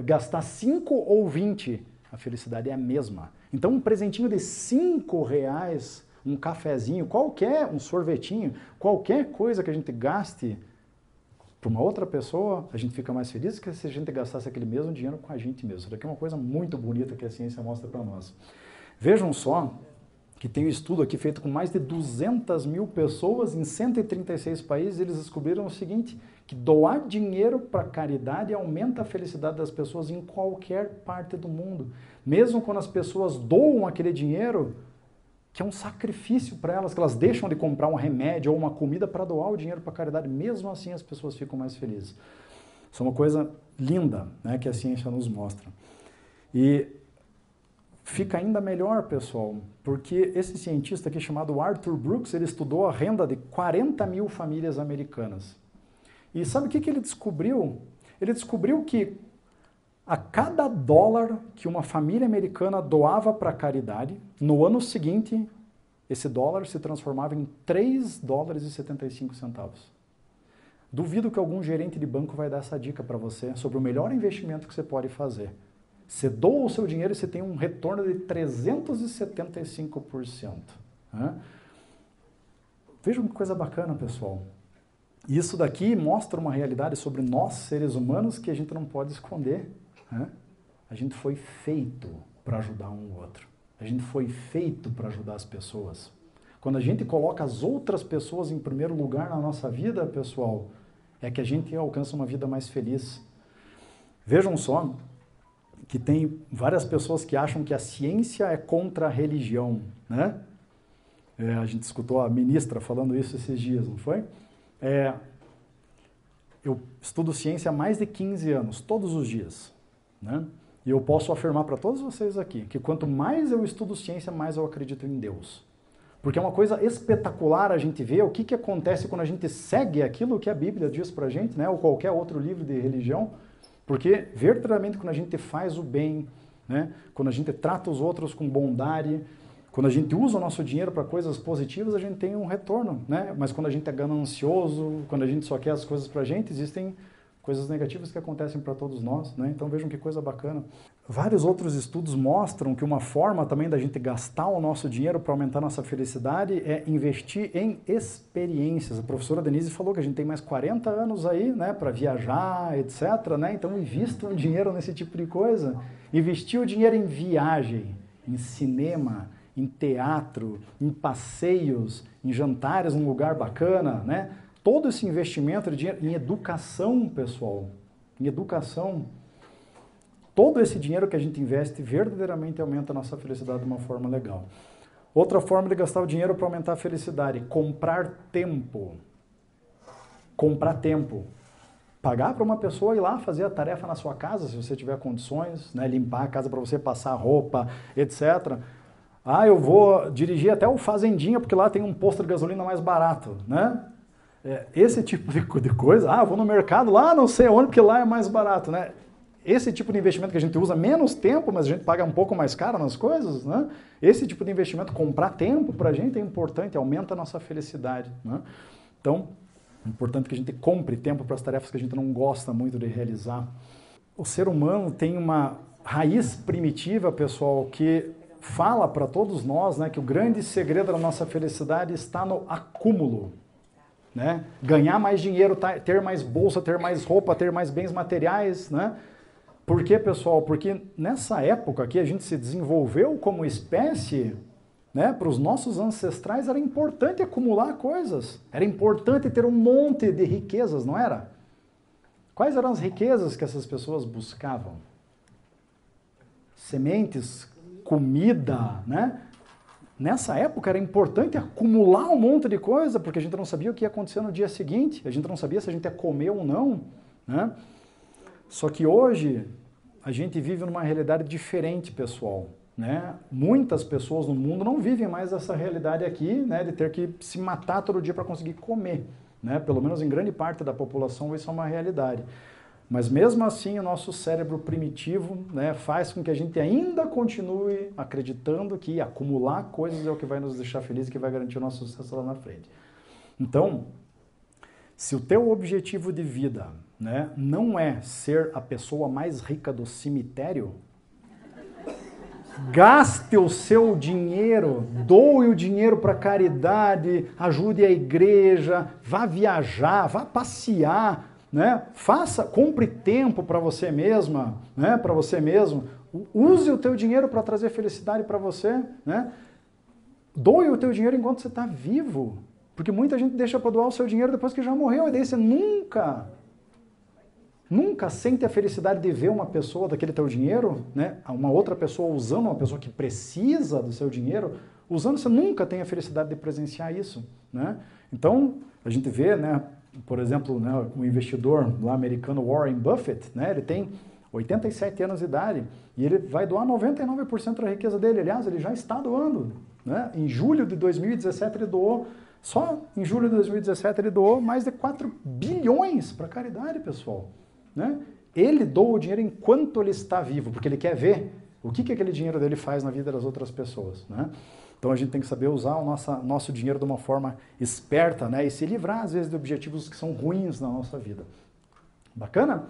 gastar 5 ou 20, a felicidade é a mesma. Então, um presentinho de R$5, um cafezinho, um sorvetinho, qualquer coisa que a gente gaste para uma outra pessoa, a gente fica mais feliz que se a gente gastasse aquele mesmo dinheiro com a gente mesmo. Isso daqui é uma coisa muito bonita que a ciência mostra para nós. Vejam só que tem um estudo aqui feito com mais de 200 mil pessoas em 136 países, eles descobriram o seguinte, que doar dinheiro para caridade aumenta a felicidade das pessoas em qualquer parte do mundo. Mesmo quando as pessoas doam aquele dinheiro, que é um sacrifício para elas, que elas deixam de comprar um remédio ou uma comida para doar o dinheiro para caridade, mesmo assim as pessoas ficam mais felizes. Isso é uma coisa linda, né, que a ciência nos mostra. E fica ainda melhor, pessoal, porque esse cientista aqui chamado Arthur Brooks, ele estudou a renda de 40 mil famílias americanas. E sabe o que ele descobriu? Ele descobriu que a cada $1 que uma família americana doava para a caridade, no ano seguinte, esse dólar se transformava em $3,75. Duvido que algum gerente de banco vai dar essa dica para você sobre o melhor investimento que você pode fazer. Você doa o seu dinheiro e você tem um retorno de 375%. Né? Vejam que coisa bacana, pessoal. Isso daqui mostra uma realidade sobre nós, seres humanos, que a gente não pode esconder. Né? A gente foi feito para ajudar um ao outro. A gente foi feito para ajudar as pessoas. Quando a gente coloca as outras pessoas em primeiro lugar na nossa vida, pessoal, é que a gente alcança uma vida mais feliz. Vejam só que tem várias pessoas que acham que a ciência é contra a religião, né? A gente escutou a ministra falando isso esses dias, não foi? Eu estudo ciência há mais de 15 anos, todos os dias, né? E eu posso afirmar para todos vocês aqui que quanto mais eu estudo ciência, mais eu acredito em Deus. Porque é uma coisa espetacular a gente ver o que acontece quando a gente segue aquilo que a Bíblia diz pra gente, né? Ou qualquer outro livro de religião. Porque, verdadeiramente, quando a gente faz o bem, né? Quando a gente trata os outros com bondade, quando a gente usa o nosso dinheiro para coisas positivas, a gente tem um retorno, né? Mas quando a gente é ganancioso, quando a gente só quer as coisas pra gente, existem coisas negativas que acontecem para todos nós, né? Então vejam que coisa bacana. Vários outros estudos mostram que uma forma também da gente gastar o nosso dinheiro para aumentar nossa felicidade é investir em experiências. A professora Denise falou que a gente tem mais 40 anos aí, né, para viajar, etc, né? Então invista o dinheiro nesse tipo de coisa. Investir o dinheiro em viagem, em cinema, em teatro, em passeios, em jantares num lugar bacana, né? Todo esse investimento de dinheiro em educação, pessoal, em educação, todo esse dinheiro que a gente investe verdadeiramente aumenta a nossa felicidade de uma forma legal. Outra forma de gastar o dinheiro para aumentar a felicidade, comprar tempo. Comprar tempo. Pagar para uma pessoa ir lá fazer a tarefa na sua casa, se você tiver condições, né, limpar a casa para você, passar roupa, etc. Eu vou dirigir até o Fazendinha, porque lá tem um posto de gasolina mais barato, né? Esse tipo de coisa, eu vou no mercado lá, não sei onde, porque lá é mais barato, né? Esse tipo de investimento que a gente usa menos tempo, mas a gente paga um pouco mais caro nas coisas, né? Esse tipo de investimento, comprar tempo pra gente é importante, aumenta a nossa felicidade, né? Então, é importante que a gente compre tempo para as tarefas que a gente não gosta muito de realizar. O ser humano tem uma raiz primitiva, pessoal, que fala para todos nós, né, que o grande segredo da nossa felicidade está no acúmulo. Né? Ganhar mais dinheiro, ter mais bolsa, ter mais roupa, ter mais bens materiais, né? Por quê, pessoal? Porque nessa época aqui a gente se desenvolveu como espécie, né? Para os nossos ancestrais era importante acumular coisas, era importante ter um monte de riquezas, não era? Quais eram as riquezas que essas pessoas buscavam? Sementes, comida, né? Nessa época era importante acumular um monte de coisa, porque a gente não sabia o que ia acontecer no dia seguinte, a gente não sabia se a gente ia comer ou não, né? Só que hoje a gente vive numa realidade diferente, pessoal, né? Muitas pessoas no mundo não vivem mais essa realidade aqui, né, de ter que se matar todo dia para conseguir comer, né? Pelo menos em grande parte da população isso é uma realidade. Mas mesmo assim o nosso cérebro primitivo, né, faz com que a gente ainda continue acreditando que acumular coisas é o que vai nos deixar felizes e que vai garantir o nosso sucesso lá na frente. Então, se o teu objetivo de vida, né, não é ser a pessoa mais rica do cemitério, gaste o seu dinheiro, doe o dinheiro para caridade, ajude a igreja, vá viajar, vá passear, né? Compre tempo para você mesma, né? Para você mesmo. Use o teu dinheiro para trazer felicidade para você, né? Doe o teu dinheiro enquanto você está vivo, porque muita gente deixa para doar o seu dinheiro depois que já morreu, e daí você nunca sente a felicidade de ver uma pessoa daquele teu dinheiro, né? Uma outra pessoa usando, uma pessoa que precisa do seu dinheiro, usando, você nunca tem a felicidade de presenciar isso, né? Então, a gente vê, né? Por exemplo, né, o investidor lá americano Warren Buffett, né, ele tem 87 anos de idade e ele vai doar 99% da riqueza dele. Aliás, ele já está doando, né? Em julho de 2017 ele doou, só em julho de 2017 ele doou mais de 4 bilhões para caridade, pessoal, né? Ele doa o dinheiro enquanto ele está vivo, porque ele quer ver o que aquele dinheiro dele faz na vida das outras pessoas, né? Então a gente tem que saber usar o nosso dinheiro de uma forma esperta, né? E se livrar, às vezes, de objetivos que são ruins na nossa vida. Bacana?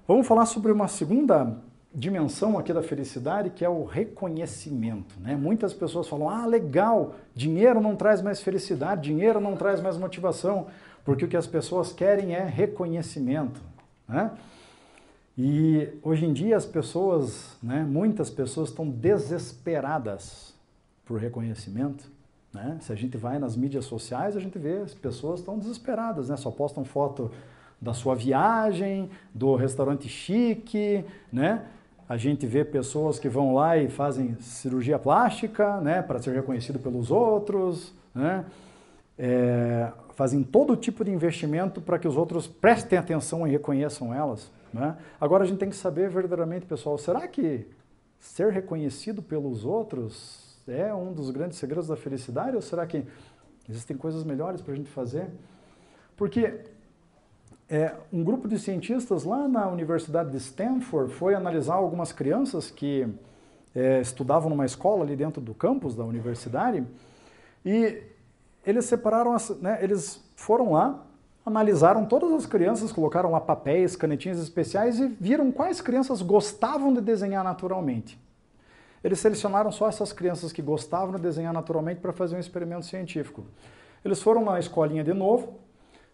Vamos falar sobre uma segunda dimensão aqui da felicidade, que é o reconhecimento, né? Muitas pessoas falam, legal, dinheiro não traz mais felicidade, dinheiro não traz mais motivação, porque o que as pessoas querem é reconhecimento, né? E hoje em dia as pessoas, né, muitas pessoas estão desesperadas por reconhecimento, né? Se a gente vai nas mídias sociais, a gente vê as pessoas estão desesperadas, né? Só postam foto da sua viagem, do restaurante chique, né? A gente vê pessoas que vão lá e fazem cirurgia plástica, né, para ser reconhecido pelos outros, né? Fazem todo tipo de investimento para que os outros prestem atenção e reconheçam elas, né? Agora a gente tem que saber verdadeiramente, pessoal, será que ser reconhecido pelos outros é um dos grandes segredos da felicidade ou será que existem coisas melhores para a gente fazer? Porque um grupo de cientistas lá na Universidade de Stanford foi analisar algumas crianças que estudavam numa escola ali dentro do campus da universidade e eles separaram, eles foram lá, analisaram todas as crianças, colocaram lá papéis, canetinhas especiais e viram quais crianças gostavam de desenhar naturalmente. Eles selecionaram só essas crianças que gostavam de desenhar naturalmente para fazer um experimento científico. Eles foram na escolinha de novo,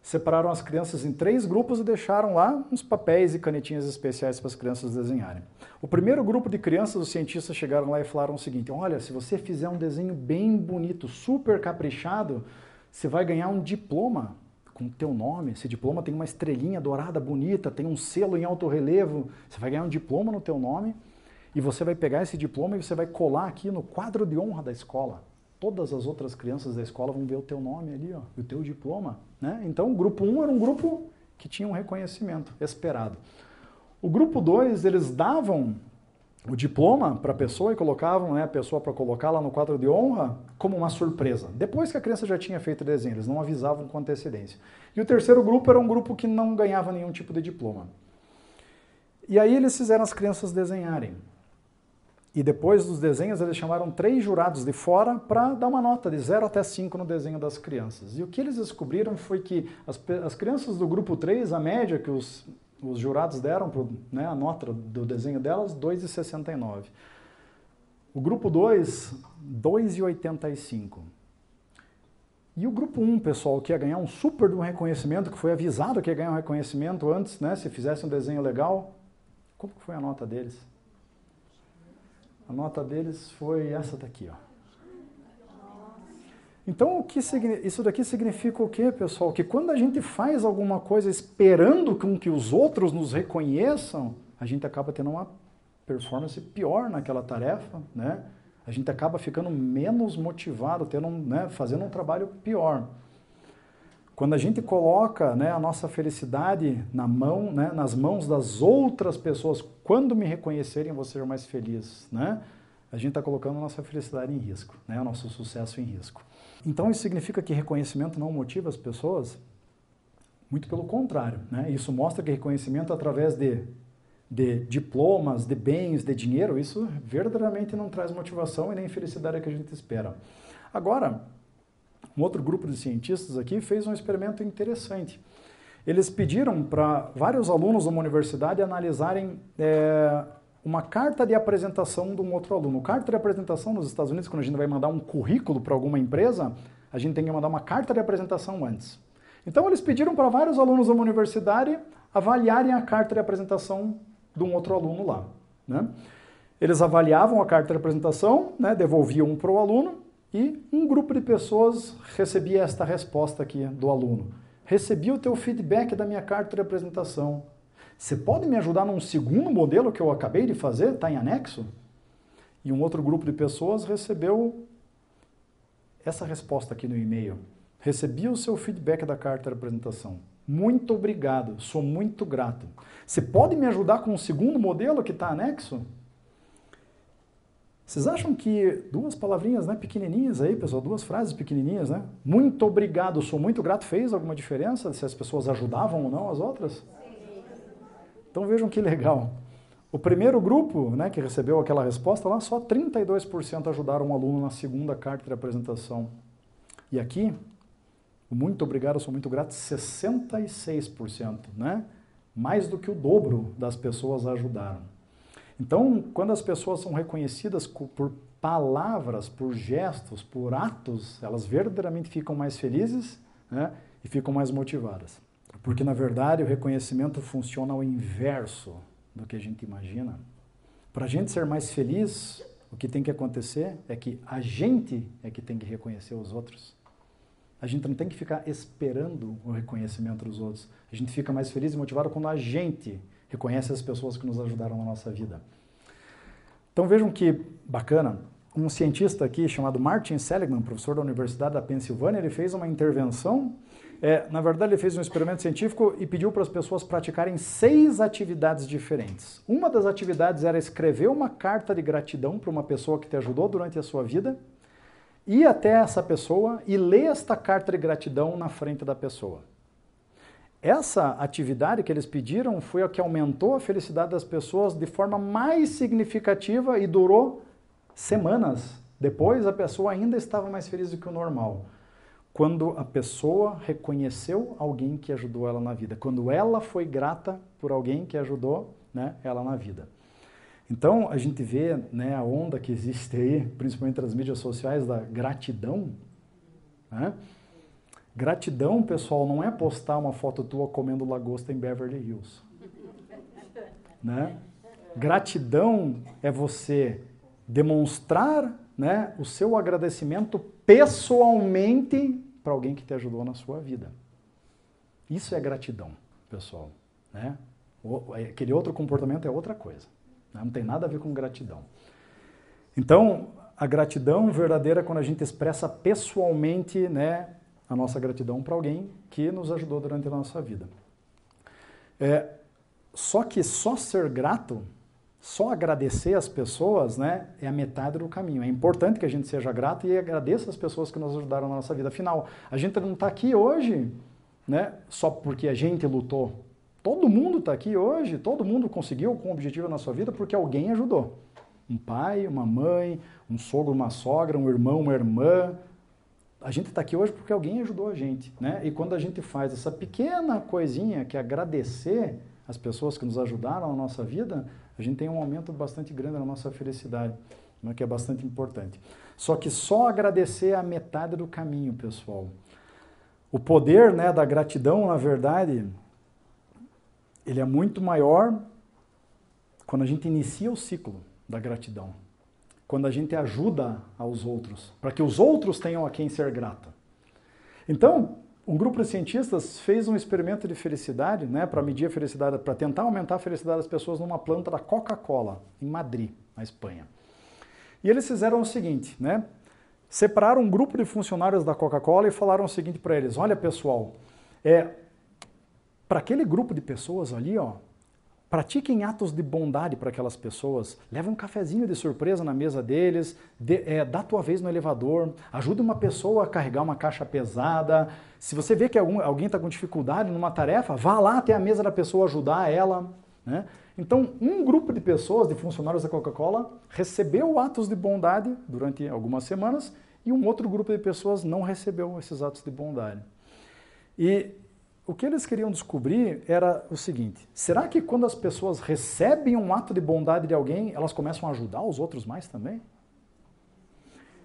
separaram as crianças em 3 grupos e deixaram lá uns papéis e canetinhas especiais para as crianças desenharem. O primeiro grupo de crianças, os cientistas chegaram lá e falaram o seguinte: olha, se você fizer um desenho bem bonito, super caprichado, você vai ganhar um diploma com o teu nome. Esse diploma tem uma estrelinha dourada bonita, tem um selo em alto relevo, você vai ganhar um diploma no teu nome e você vai pegar esse diploma e você vai colar aqui no quadro de honra da escola. Todas as outras crianças da escola vão ver o teu nome ali, ó, o teu diploma, né? Então, o grupo 1 era um grupo que tinha um reconhecimento esperado. O grupo 2, eles davam o diploma para a pessoa e colocavam, né, a pessoa para colocar lá no quadro de honra como uma surpresa. Depois que a criança já tinha feito o desenho, eles não avisavam com antecedência. E o terceiro grupo era um grupo que não ganhava nenhum tipo de diploma. E aí eles fizeram as crianças desenharem. E depois dos desenhos, eles chamaram 3 jurados de fora para dar uma nota de 0 até 5 no desenho das crianças. E o que eles descobriram foi que as crianças do grupo 3, a média que os jurados deram, né, a nota do desenho delas, 2,69. O grupo 2, 2,85. E o grupo 1, pessoal, que ia ganhar um super de um reconhecimento, que foi avisado que ia ganhar um reconhecimento antes, né, se fizesse um desenho legal, como que foi a nota deles? A nota deles foi essa daqui, ó. Então, isso daqui significa o quê, pessoal? Que quando a gente faz alguma coisa esperando com que os outros nos reconheçam, a gente acaba tendo uma performance pior naquela tarefa, né? A gente acaba ficando menos motivado, fazendo um trabalho pior. Quando a gente coloca, né, a nossa felicidade nas mãos das outras pessoas, quando me reconhecerem, eu vou ser mais feliz, né? A gente está colocando a nossa felicidade em risco, né, o nosso sucesso em risco. Então isso significa que reconhecimento não motiva as pessoas? Muito pelo contrário, né? Isso mostra que reconhecimento através de diplomas, de bens, de dinheiro, isso verdadeiramente não traz motivação e nem felicidade que a gente espera. Agora, um outro grupo de cientistas aqui fez um experimento interessante. Eles pediram para vários alunos de uma universidade analisarem uma carta de apresentação de um outro aluno. Carta de apresentação nos Estados Unidos, quando a gente vai mandar um currículo para alguma empresa, a gente tem que mandar uma carta de apresentação antes. Então eles pediram para vários alunos de uma universidade avaliarem a carta de apresentação de um outro aluno lá, né? Eles avaliavam a carta de apresentação, né, devolviam para o aluno, e um grupo de pessoas recebia esta resposta aqui do aluno. Recebi o teu feedback da minha carta de apresentação. Você pode me ajudar num segundo modelo que eu acabei de fazer? Está em anexo? E um outro grupo de pessoas recebeu essa resposta aqui no e-mail. Recebi o seu feedback da carta de apresentação. Muito obrigado, sou muito grato. Você pode me ajudar com um segundo modelo que está anexo? Vocês acham que 2 palavrinhas, né, pequenininhas aí, pessoal, 2 frases pequenininhas, né? Muito obrigado, sou muito grato, fez alguma diferença se as pessoas ajudavam ou não as outras? Sim. Então vejam que legal. O primeiro grupo, né, que recebeu aquela resposta lá, só 32% ajudaram o aluno na segunda carta de apresentação. E aqui, o muito obrigado, sou muito grato, 66%, né? Mais do que o dobro das pessoas ajudaram. Então, quando as pessoas são reconhecidas por palavras, por gestos, por atos, elas verdadeiramente ficam mais felizes, né, e ficam mais motivadas. Porque, na verdade, o reconhecimento funciona ao inverso do que a gente imagina. Para a gente ser mais feliz, o que tem que acontecer é que a gente é que tem que reconhecer os outros. A gente não tem que ficar esperando o reconhecimento dos outros. A gente fica mais feliz e motivado quando a gente reconhece as pessoas que nos ajudaram na nossa vida. Então vejam que bacana, um cientista aqui chamado Martin Seligman, professor da Universidade da Pensilvânia, ele fez uma intervenção, na verdade ele fez um experimento científico e pediu para as pessoas praticarem 6 atividades diferentes. Uma das atividades era escrever uma carta de gratidão para uma pessoa que te ajudou durante a sua vida, ir até essa pessoa e ler esta carta de gratidão na frente da pessoa. Essa atividade que eles pediram foi a que aumentou a felicidade das pessoas de forma mais significativa e durou semanas. Depois, a pessoa ainda estava mais feliz do que o normal. Quando a pessoa reconheceu alguém que ajudou ela na vida. Quando ela foi grata por alguém que ajudou, né, ela na vida. Então, a gente vê, né, a onda que existe aí, principalmente nas mídias sociais, da gratidão, né? Gratidão, pessoal, não é postar uma foto tua comendo lagosta em Beverly Hills. Né? Gratidão é você demonstrar, né, o seu agradecimento pessoalmente para alguém que te ajudou na sua vida. Isso é gratidão, pessoal. Né? Aquele outro comportamento é outra coisa. Né? Não tem nada a ver com gratidão. Então, a gratidão verdadeira é quando a gente expressa pessoalmente, né, a nossa gratidão para alguém que nos ajudou durante a nossa vida. Só que só ser grato, só agradecer as pessoas, né, é a metade do caminho. É importante que a gente seja grato e agradeça as pessoas que nos ajudaram na nossa vida. Afinal, a gente não está aqui hoje, né, só porque a gente lutou. Todo mundo está aqui hoje, todo mundo conseguiu com um objetivo na sua vida porque alguém ajudou. Um pai, uma mãe, um sogro, uma sogra, um irmão, uma irmã. A gente está aqui hoje porque alguém ajudou a gente, né? E quando a gente faz essa pequena coisinha que é agradecer as pessoas que nos ajudaram na nossa vida, a gente tem um aumento bastante grande na nossa felicidade, né? Que é bastante importante. Só que só agradecer é a metade do caminho, pessoal. O poder, né, da gratidão, na verdade, ele é muito maior quando a gente inicia o ciclo da gratidão. Quando a gente ajuda aos outros, para que os outros tenham a quem ser grato. Então, um grupo de cientistas fez um experimento de felicidade, né, para medir a felicidade, para tentar aumentar a felicidade das pessoas numa planta da Coca-Cola, em Madrid, na Espanha. E eles fizeram o seguinte, né, separaram um grupo de funcionários da Coca-Cola e falaram o seguinte para eles: olha, pessoal, para aquele grupo de pessoas ali, ó, pratiquem atos de bondade para aquelas pessoas, leva um cafezinho de surpresa na mesa deles, dá a tua vez no elevador, ajuda uma pessoa a carregar uma caixa pesada. Se você vê que alguém está com dificuldade numa tarefa, vá lá até a mesa da pessoa ajudar ela. Né? Então, um grupo de pessoas, de funcionários da Coca-Cola, recebeu atos de bondade durante algumas semanas e um outro grupo de pessoas não recebeu esses atos de bondade. E o que eles queriam descobrir era o seguinte: será que quando as pessoas recebem um ato de bondade de alguém, elas começam a ajudar os outros mais também?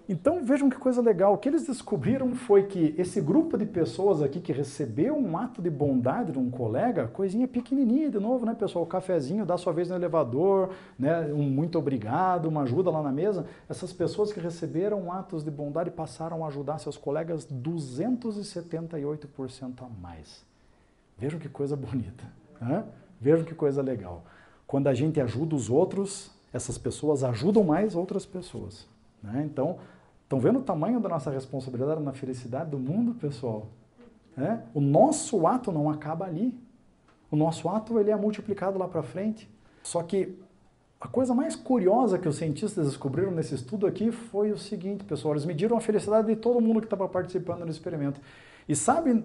Então vejam que coisa legal, o que eles descobriram foi que esse grupo de pessoas aqui que recebeu um ato de bondade de um colega, coisinha pequenininha de novo, né, pessoal, o cafezinho, dá sua vez no elevador, né, um muito obrigado, uma ajuda lá na mesa, essas pessoas que receberam atos de bondade passaram a ajudar seus colegas 278% a mais. Vejam que coisa bonita, né? Vejam que coisa legal. Quando a gente ajuda os outros, essas pessoas ajudam mais outras pessoas. Né? Então, estão vendo o tamanho da nossa responsabilidade na felicidade do mundo, pessoal? O nosso ato não acaba ali. O nosso ato ele é multiplicado lá para frente. Só que a coisa mais curiosa que os cientistas descobriram nesse estudo aqui foi o seguinte, pessoal, eles mediram a felicidade de todo mundo que estava participando do experimento. E sabe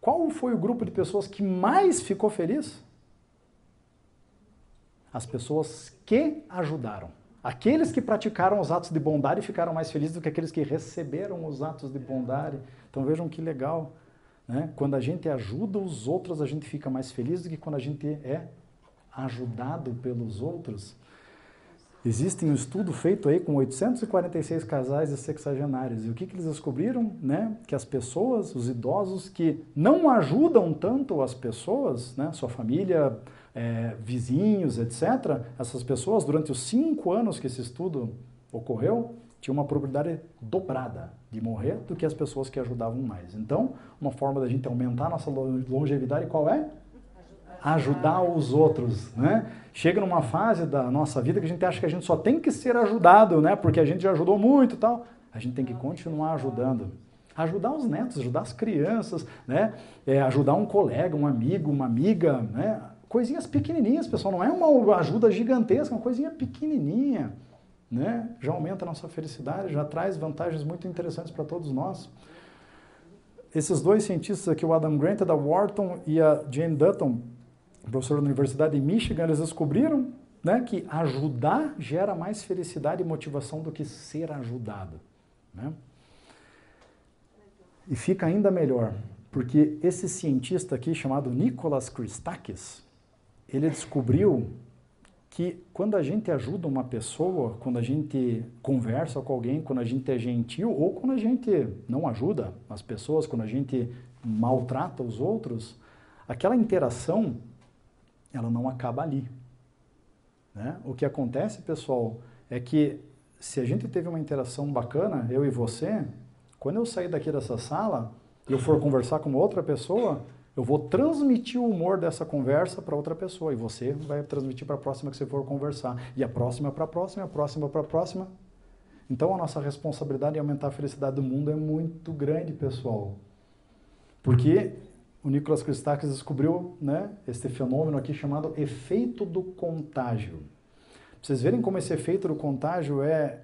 qual foi o grupo de pessoas que mais ficou feliz? As pessoas que ajudaram. Aqueles que praticaram os atos de bondade ficaram mais felizes do que aqueles que receberam os atos de bondade. Então vejam que legal. Né? Quando a gente ajuda os outros, a gente fica mais feliz do que quando a gente é ajudado pelos outros. Existe um estudo feito aí com 846 casais de sexagenários. E o que eles descobriram? Né? Que as pessoas, os idosos que não ajudam tanto as pessoas, né? Sua família, vizinhos, etc., essas pessoas, durante os 5 anos que esse estudo ocorreu, tinham uma probabilidade dobrada de morrer do que as pessoas que ajudavam mais. Então, uma forma da gente aumentar a nossa longevidade, qual é? ajudar os outros, né? Chega numa fase da nossa vida que a gente acha que a gente só tem que ser ajudado, né? Porque a gente já ajudou muito e tal. A gente tem que continuar ajudando. Ajudar os netos, ajudar as crianças, né? Ajudar um colega, um amigo, uma amiga, né? Coisinhas pequenininhas, pessoal. Não é uma ajuda gigantesca, é uma coisinha pequenininha, né? Já aumenta a nossa felicidade, já traz vantagens muito interessantes para todos nós. Esses dois cientistas aqui, o Adam Grant da Wharton e a Jane Dutton, professor da Universidade de Michigan, eles descobriram, né, que ajudar gera mais felicidade e motivação do que ser ajudado, né? E fica ainda melhor, porque esse cientista aqui, chamado Nicholas Christakis, ele descobriu que quando a gente ajuda uma pessoa, quando a gente conversa com alguém, quando a gente é gentil, ou quando a gente não ajuda as pessoas, quando a gente maltrata os outros, aquela interação, ela não acaba ali, né? O que acontece, pessoal, é que se a gente teve uma interação bacana, eu e você, quando eu sair daqui dessa sala e eu for conversar com outra pessoa, eu vou transmitir o humor dessa conversa para outra pessoa e você vai transmitir para a próxima que você for conversar. E a próxima para a próxima, a próxima para a próxima. Então a nossa responsabilidade em aumentar a felicidade do mundo é muito grande, pessoal. Porque o Nicholas Christakis descobriu, né, esse fenômeno aqui chamado efeito do contágio. Pra vocês verem como esse efeito do contágio é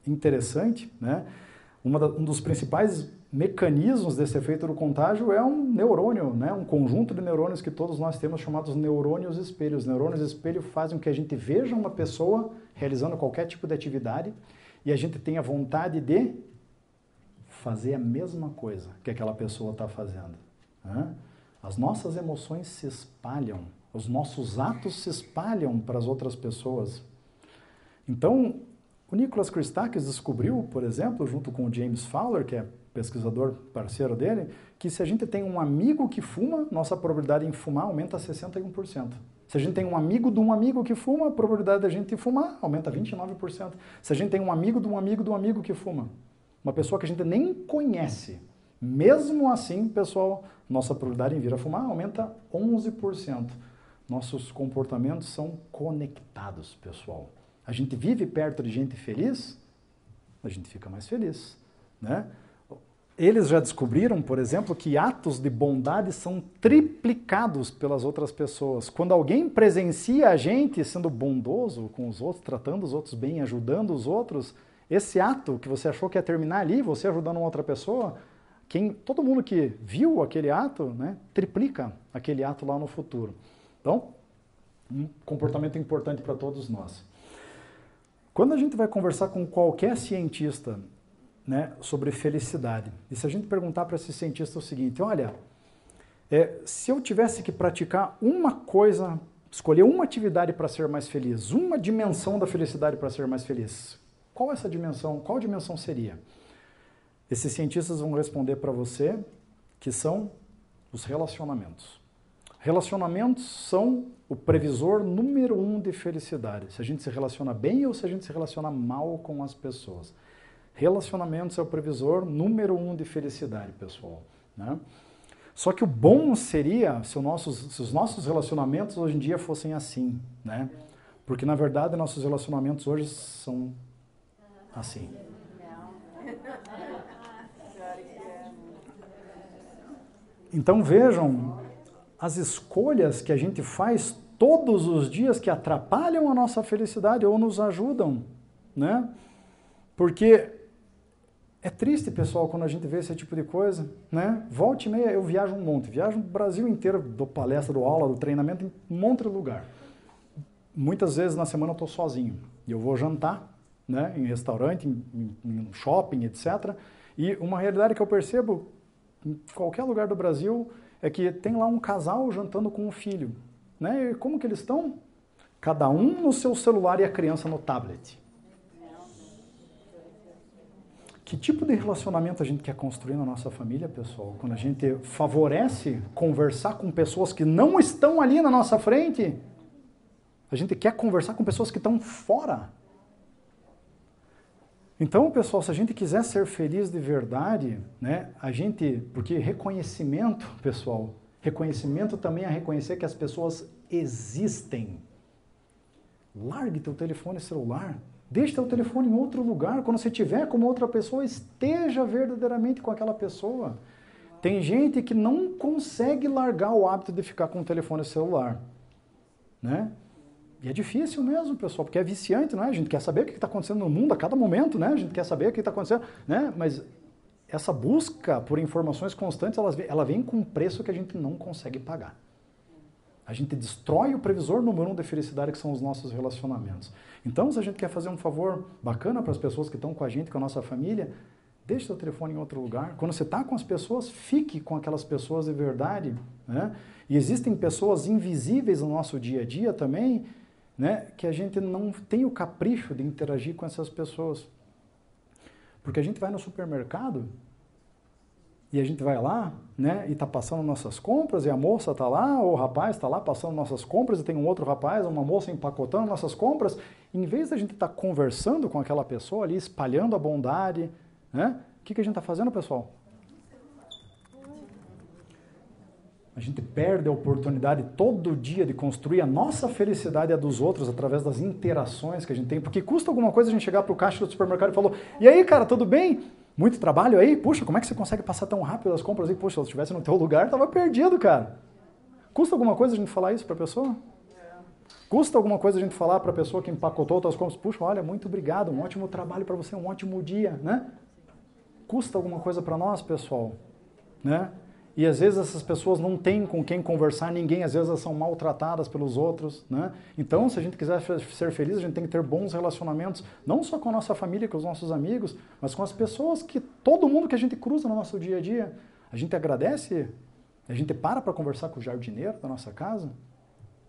interessante, né? Um dos principais mecanismos desse efeito do contágio é um neurônio, né? Um conjunto de neurônios que todos nós temos chamados neurônios espelho. Os neurônios espelho fazem com que a gente veja uma pessoa realizando qualquer tipo de atividade e a gente tenha vontade de fazer a mesma coisa que aquela pessoa está fazendo, né? As nossas emoções se espalham, os nossos atos se espalham para as outras pessoas. Então, o Nicholas Christakis descobriu, por exemplo, junto com o James Fowler, que é pesquisador parceiro dele, que se a gente tem um amigo que fuma, nossa probabilidade em fumar aumenta 61%. Se a gente tem um amigo de um amigo que fuma, a probabilidade da gente fumar aumenta 29%. Se a gente tem um amigo de um amigo de um amigo que fuma, uma pessoa que a gente nem conhece, mesmo assim, pessoal, nossa probabilidade em vir a fumar aumenta 11%. Nossos comportamentos são conectados, pessoal. A gente vive perto de gente feliz, a gente fica mais feliz, né? Eles já descobriram, por exemplo, que atos de bondade são triplicados pelas outras pessoas. Quando alguém presencia a gente sendo bondoso com os outros, tratando os outros bem, ajudando os outros, esse ato que você achou que ia terminar ali, você ajudando uma outra pessoa, todo mundo que viu aquele ato, né, triplica aquele ato lá no futuro. Então, um comportamento importante para todos nós. Quando a gente vai conversar com qualquer cientista, né, sobre felicidade, e se a gente perguntar para esse cientista o seguinte, olha, se eu tivesse que praticar uma coisa, escolher uma atividade para ser mais feliz, uma dimensão da felicidade para ser mais feliz, qual essa dimensão, qual dimensão seria? Esses cientistas vão responder para você que são os relacionamentos. Relacionamentos são o previsor número 1 de felicidade. Se a gente se relaciona bem ou se a gente se relaciona mal com as pessoas. Relacionamentos é o previsor número 1 de felicidade, pessoal, né? Só que o bom seria se os nossos relacionamentos hoje em dia fossem assim, né? Porque, na verdade, nossos relacionamentos hoje são assim. Então, vejam as escolhas que a gente faz todos os dias que atrapalham a nossa felicidade ou nos ajudam, né? Porque é triste, pessoal, quando a gente vê esse tipo de coisa, né? Volta e meia, eu viajo um monte, viajo o Brasil inteiro, dou palestra, dou aula, dou treinamento em um monte de lugar. Muitas vezes na semana eu estou sozinho e eu vou jantar, né? Em restaurante, em shopping, etc. E uma realidade que eu percebo em qualquer lugar do Brasil é que tem lá um casal jantando com um filho, né? E como que eles estão? Cada um no seu celular e a criança no tablet. Que tipo de relacionamento a gente quer construir na nossa família, pessoal? Quando a gente favorece conversar com pessoas que não estão ali na nossa frente, a gente quer conversar com pessoas que estão fora. Então, pessoal, se a gente quiser ser feliz de verdade, né, porque reconhecimento, pessoal, Reconhecimento também é reconhecer que as pessoas existem. Largue teu telefone celular. Deixe teu telefone em outro lugar. Quando você estiver com outra pessoa, esteja verdadeiramente com aquela pessoa. Tem gente que não consegue largar o hábito de ficar com o telefone celular, né? E é difícil mesmo, pessoal, porque é viciante, não é? A gente quer saber o que está acontecendo no mundo a cada momento, né? A gente quer saber o que está acontecendo, né? Mas essa busca por informações constantes, ela vem com um preço que a gente não consegue pagar. A gente destrói o previsor número 1 da felicidade, que são os nossos relacionamentos. Então, se a gente quer fazer um favor bacana para as pessoas que estão com a gente, com a nossa família, deixe seu telefone em outro lugar. Quando você está com as pessoas, fique com aquelas pessoas de verdade, né? E existem pessoas invisíveis no nosso dia a dia também, né? Que a gente não tem o capricho de interagir com essas pessoas. Porque a gente vai no supermercado e a gente vai lá, né? E está passando nossas compras e a moça está lá, ou o rapaz está lá passando nossas compras e tem um outro rapaz, uma moça empacotando nossas compras. Em vez da gente estar conversando com aquela pessoa ali, espalhando a bondade, né? O que a gente está fazendo, pessoal? A gente perde a oportunidade todo dia de construir a nossa felicidade e a dos outros através das interações que a gente tem. Porque custa alguma coisa a gente chegar para o caixa do supermercado e falar: e aí, cara, tudo bem? Muito trabalho aí? Puxa, como é que você consegue passar tão rápido as compras aí? Puxa, se eu estivesse no teu lugar, estava perdido, cara. Custa alguma coisa a gente falar isso para a pessoa? Custa alguma coisa a gente falar para a pessoa que empacotou outras compras: puxa, olha, muito obrigado, um ótimo trabalho para você, um ótimo dia, né? Custa alguma coisa para nós, pessoal, né? E às vezes essas pessoas não têm com quem conversar, ninguém, às vezes elas são maltratadas pelos outros, né? Então, se a gente quiser ser feliz, a gente tem que ter bons relacionamentos, não só com a nossa família, com os nossos amigos, mas com as pessoas que, todo mundo que a gente cruza no nosso dia a dia. A gente agradece, a gente para conversar com o jardineiro da nossa casa,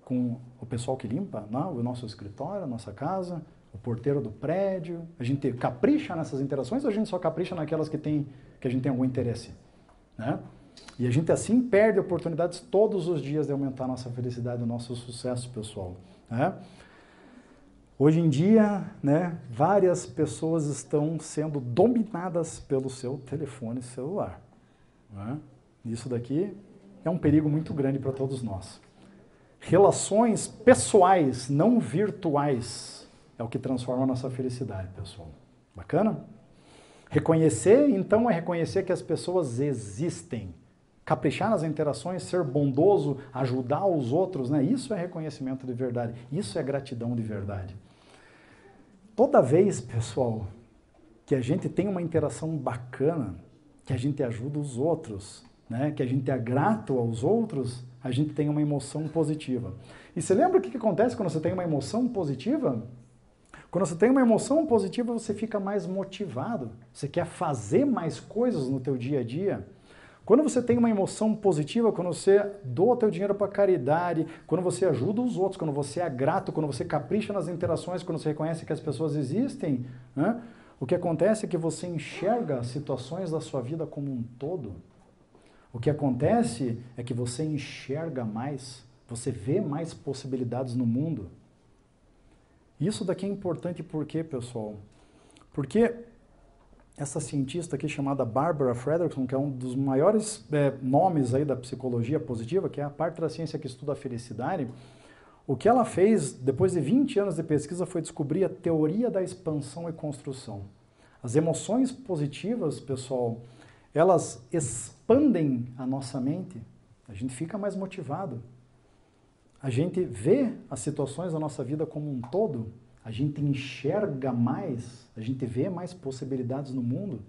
com o pessoal que limpa, não, o nosso escritório, a nossa casa, o porteiro do prédio. A gente capricha nessas interações ou a gente só capricha naquelas que a gente tem algum interesse, né? E a gente assim perde oportunidades todos os dias de aumentar a nossa felicidade, o nosso sucesso, pessoal, né? Hoje em dia, né, várias pessoas estão sendo dominadas pelo seu telefone celular, né? Isso daqui é um perigo muito grande para todos nós. Relações pessoais, não virtuais, é o que transforma a nossa felicidade, pessoal. Bacana? Reconhecer, então, é reconhecer que as pessoas existem. Caprichar nas interações, ser bondoso, ajudar os outros, né? Isso é reconhecimento de verdade. Isso é gratidão de verdade. Toda vez, pessoal, que a gente tem uma interação bacana, que a gente ajuda os outros, né? Que a gente é grato aos outros, a gente tem uma emoção positiva. E você lembra o que acontece quando você tem uma emoção positiva? Quando você tem uma emoção positiva, você fica mais motivado. Você quer fazer mais coisas no teu dia a dia. Quando você tem uma emoção positiva, quando você doa o teu dinheiro para caridade, quando você ajuda os outros, quando você é grato, quando você capricha nas interações, quando você reconhece que as pessoas existem, né? O que acontece é que você enxerga as situações da sua vida como um todo. O que acontece é que você enxerga mais, você vê mais possibilidades no mundo. Isso daqui é importante por quê, pessoal? Porque essa cientista aqui chamada Barbara Fredrickson, que é um dos maiores nomes aí da psicologia positiva, que é a parte da ciência que estuda a felicidade, o que ela fez, depois de 20 anos de pesquisa, foi descobrir a teoria da expansão e construção. As emoções positivas, pessoal, elas expandem a nossa mente, a gente fica mais motivado. A gente vê as situações da nossa vida como um todo, a gente enxerga mais, a gente vê mais possibilidades no mundo.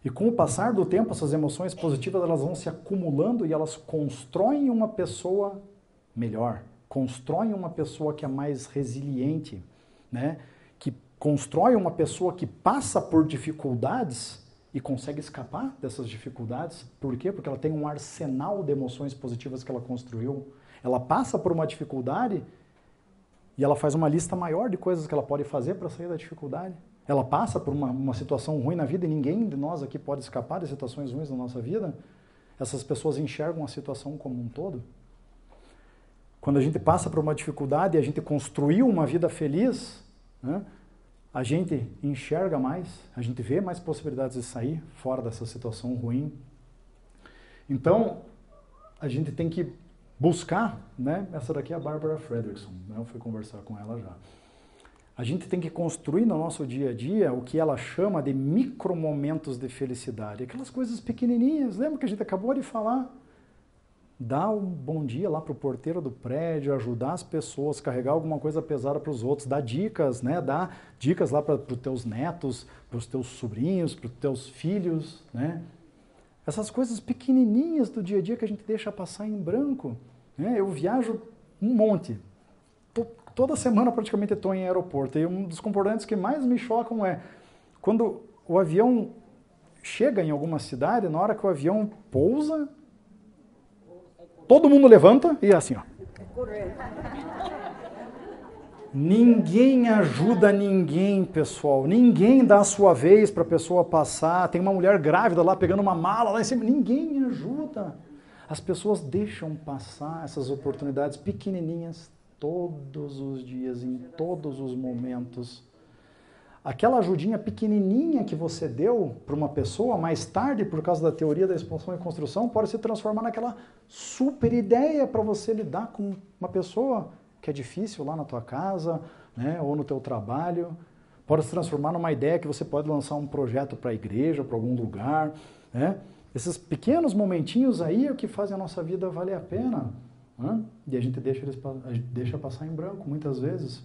E com o passar do tempo, essas emoções positivas elas vão se acumulando e elas constroem uma pessoa melhor, constroem uma pessoa que é mais resiliente, né? Que constrói uma pessoa que passa por dificuldades e consegue escapar dessas dificuldades. Por quê? Porque ela tem um arsenal de emoções positivas que ela construiu. Ela passa por uma dificuldade e ela faz uma lista maior de coisas que ela pode fazer para sair da dificuldade. Ela passa por uma situação ruim na vida e ninguém de nós aqui pode escapar de situações ruins na nossa vida. Essas pessoas enxergam a situação como um todo. Quando a gente passa por uma dificuldade e a gente construiu uma vida feliz, né, a gente enxerga mais, a gente vê mais possibilidades de sair fora dessa situação ruim. Então, a gente tem que buscar, né? Essa daqui é a Barbara Fredrickson, né? Eu fui conversar com ela já. A gente tem que construir no nosso dia a dia o que ela chama de micromomentos de felicidade. Aquelas coisas pequenininhas, lembra que a gente acabou de falar? Dar um bom dia lá para o porteiro do prédio, ajudar as pessoas, carregar alguma coisa pesada para os outros, dar dicas, né? Dar dicas lá para os teus netos, para os teus sobrinhos, para os teus filhos, né? Essas coisas pequenininhas do dia a dia que a gente deixa passar em branco, né? Eu viajo um monte. Toda semana praticamente estou em aeroporto. E um dos componentes que mais me chocam é quando o avião chega em alguma cidade, na hora que o avião pousa, todo mundo levanta e é assim, ó. Ninguém ajuda ninguém, pessoal. Ninguém dá a sua vez para a pessoa passar. Tem uma mulher grávida lá pegando uma mala lá em cima. Ninguém ajuda. As pessoas deixam passar essas oportunidades pequenininhas todos os dias, em todos os momentos. Aquela ajudinha pequenininha que você deu para uma pessoa, mais tarde, por causa da teoria da expansão e construção, pode se transformar naquela super ideia para você lidar com uma pessoa que é difícil lá na tua casa, né, ou no teu trabalho. Pode se transformar numa ideia que você pode lançar um projeto para a igreja, para algum lugar, né? Esses pequenos momentinhos aí é o que fazem a nossa vida valer a pena, né? E a gente deixa passar em branco muitas vezes.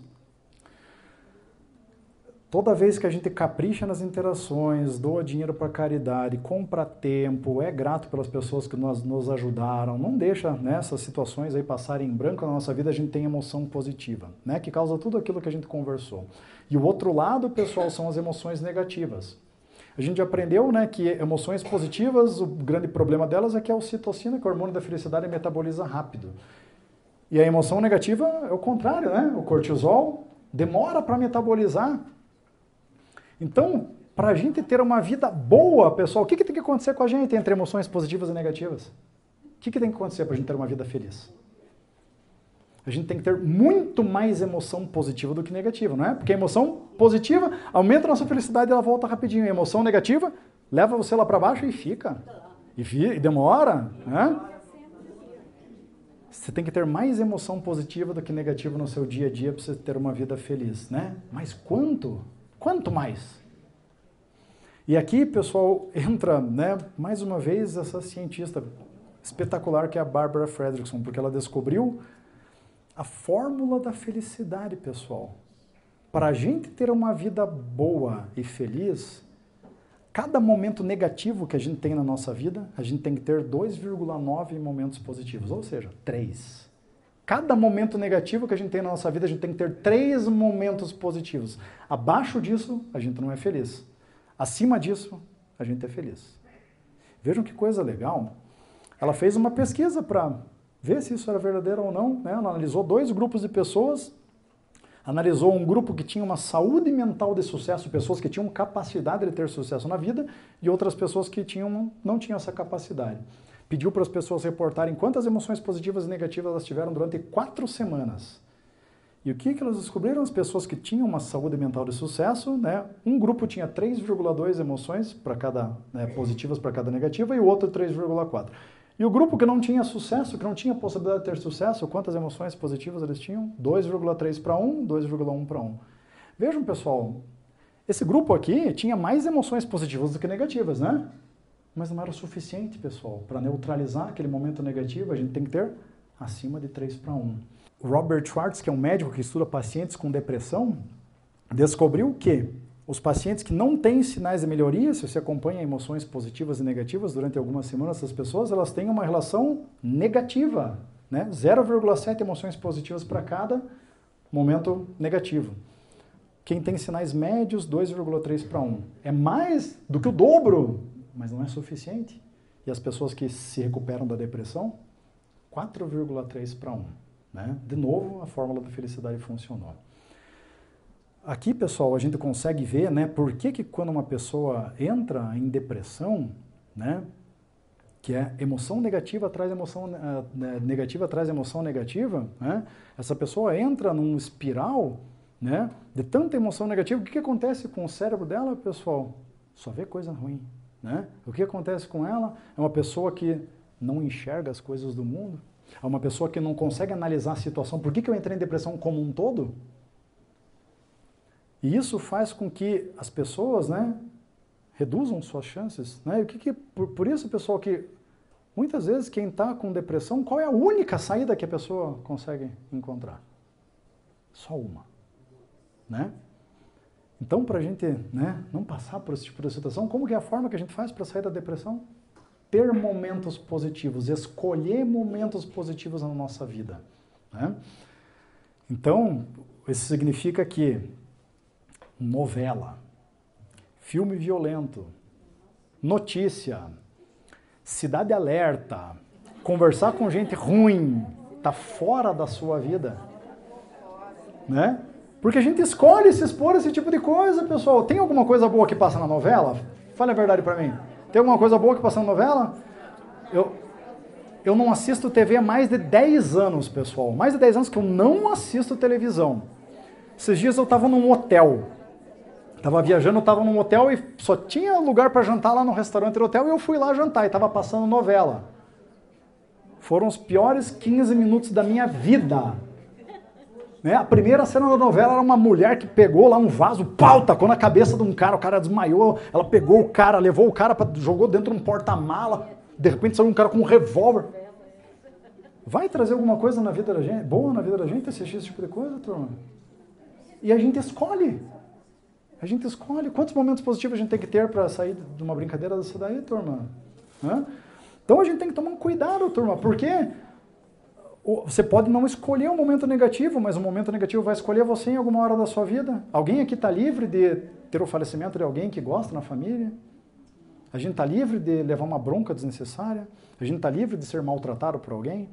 Toda vez que a gente capricha nas interações, doa dinheiro para caridade, compra tempo, é grato pelas pessoas que nos ajudaram, não deixa, né, essas situações aí passarem em branco na nossa vida, a gente tem emoção positiva, né, que causa tudo aquilo que a gente conversou. E o outro lado, pessoal, são as emoções negativas. A gente aprendeu, né, que emoções positivas, o grande problema delas é que a ocitocina, que é o hormônio da felicidade, metaboliza rápido. E a emoção negativa é o contrário, né? O cortisol demora para metabolizar. Então, para a gente ter uma vida boa, pessoal, o que tem que acontecer com a gente entre emoções positivas e negativas? O que tem que acontecer para a gente ter uma vida feliz? A gente tem que ter muito mais emoção positiva do que negativa, não é? Porque a emoção positiva aumenta a nossa felicidade e ela volta rapidinho. A emoção negativa leva você lá para baixo e fica. E demora, né? Você tem que ter mais emoção positiva do que negativa no seu dia a dia para você ter uma vida feliz, né? Mas quanto? Quanto mais? E aqui, pessoal, entra, né, mais uma vez essa cientista espetacular que é a Barbara Fredrickson, porque ela descobriu a fórmula da felicidade, pessoal. Para a gente ter uma vida boa e feliz, cada momento negativo que a gente tem na nossa vida, a gente tem que ter 2,9 momentos positivos, ou seja, 3. Cada momento negativo que a gente tem na nossa vida, a gente tem que ter 3 momentos positivos. Abaixo disso, a gente não é feliz. Acima disso, a gente é feliz. Vejam que coisa legal. Ela fez uma pesquisa para ver se isso era verdadeiro ou não, né? Ela analisou 2 grupos de pessoas. Analisou um grupo que tinha uma saúde mental de sucesso, pessoas que tinham capacidade de ter sucesso na vida, e outras pessoas que não tinham essa capacidade. Pediu para as pessoas reportarem quantas emoções positivas e negativas elas tiveram durante 4 semanas. E o que elas descobriram? As pessoas que tinham uma saúde mental de sucesso, né? Um grupo tinha 3,2 emoções para cada, né, positivas para cada negativa, e o outro 3,4. E o grupo que não tinha sucesso, que não tinha possibilidade de ter sucesso, quantas emoções positivas eles tinham? 2,3 para 1, 2,1 para 1. Vejam, pessoal, esse grupo aqui tinha mais emoções positivas do que negativas, né? Mas não era o suficiente, pessoal. Para neutralizar aquele momento negativo, a gente tem que ter acima de 3 para 1. O Robert Schwartz, que é um médico que estuda pacientes com depressão, descobriu que os pacientes que não têm sinais de melhoria, se você acompanha emoções positivas e negativas durante algumas semanas, essas pessoas elas têm uma relação negativa, né? 0,7 emoções positivas para cada momento negativo. Quem tem sinais médios, 2,3 para 1. É mais do que o dobro, mas não é suficiente. E as pessoas que se recuperam da depressão, 4,3 para 1. Né? De novo, a fórmula da felicidade funcionou. Aqui, pessoal, a gente consegue ver, né, por que quando uma pessoa entra em depressão, né, que é emoção negativa traz emoção negativa traz emoção negativa, né, essa pessoa entra num espiral, né, de tanta emoção negativa. O que acontece com o cérebro dela, pessoal? Só vê coisa ruim. Né? O que acontece com ela é uma pessoa que não enxerga as coisas do mundo, a uma pessoa que não consegue analisar a situação, por que eu entrei em depressão como um todo? E isso faz com que as pessoas, né, reduzam suas chances. Né? E por isso, pessoal, que muitas vezes quem está com depressão, qual é a única saída que a pessoa consegue encontrar? Só uma. Né? Então, para a gente, né, não passar por esse tipo de situação, como que é a forma que a gente faz para sair da depressão? Ter momentos positivos, escolher momentos positivos na nossa vida. Né? Então, isso significa que novela, filme violento, notícia, cidade alerta, conversar com gente ruim, tá fora da sua vida, né? Porque a gente escolhe se expor a esse tipo de coisa, pessoal. Tem alguma coisa boa que passa na novela? Fale a verdade pra mim. Tem alguma coisa boa que passa na novela? Eu não assisto TV há mais de 10 anos, pessoal. Mais de 10 anos que eu não assisto televisão. Esses dias eu tava num hotel. Tava viajando, eu tava num hotel e só tinha lugar para jantar lá no restaurante do hotel e eu fui lá jantar e tava passando novela. Foram os piores 15 minutos da minha vida. Né? A primeira cena da novela era uma mulher que pegou lá um vaso, pau, tacou na cabeça de um cara, o cara desmaiou, ela pegou o cara, levou o cara, jogou dentro de um porta-mala, de repente saiu um cara com um revólver. Vai trazer alguma coisa na vida da gente, boa na vida da gente assistir esse tipo de coisa, turma? E a gente escolhe. A gente escolhe quantos momentos positivos a gente tem que ter para sair de uma brincadeira dessa daí, turma. Né? Então a gente tem que tomar um cuidado, turma, porque você pode não escolher um momento negativo, mas o momento negativo vai escolher você em alguma hora da sua vida. Alguém aqui está livre de ter o falecimento de alguém que gosta na família? A gente está livre de levar uma bronca desnecessária? A gente está livre de ser maltratado por alguém?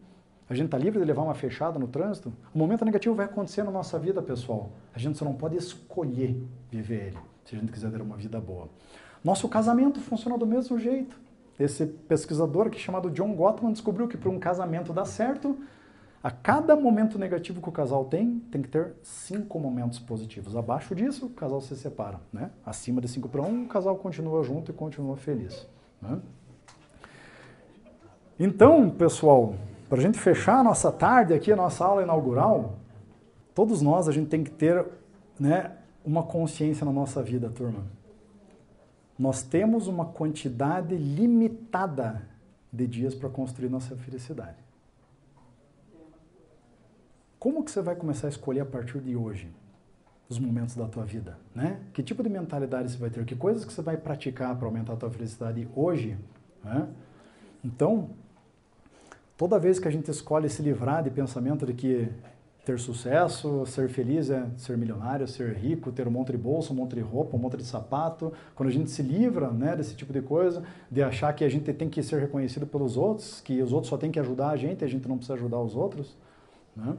A gente está livre de levar uma fechada no trânsito? O momento negativo vai acontecer na nossa vida, pessoal. A gente só não pode escolher viver ele, se a gente quiser ter uma vida boa. Nosso casamento funciona do mesmo jeito. Esse pesquisador aqui chamado John Gottman descobriu que para um casamento dar certo, a cada momento negativo que o casal tem que ter 5 momentos positivos. Abaixo disso, o casal se separa. Né? Acima de 5-1, o casal continua junto e continua feliz. Né? Então, pessoal, para a gente fechar a nossa tarde aqui, a nossa aula inaugural, todos nós, a gente tem que ter, né, uma consciência na nossa vida, turma. Nós temos uma quantidade limitada de dias para construir nossa felicidade. Como que você vai começar a escolher a partir de hoje os momentos da tua vida? Né? Que tipo de mentalidade você vai ter? Que coisas que você vai praticar para aumentar a tua felicidade hoje? Né? Então, toda vez que a gente escolhe se livrar de pensamento de que ter sucesso, ser feliz é ser milionário, ser rico, ter um monte de bolsa, um monte de roupa, um monte de sapato, quando a gente se livra, né, desse tipo de coisa, de achar que a gente tem que ser reconhecido pelos outros, que os outros só têm que ajudar a gente não precisa ajudar os outros, né?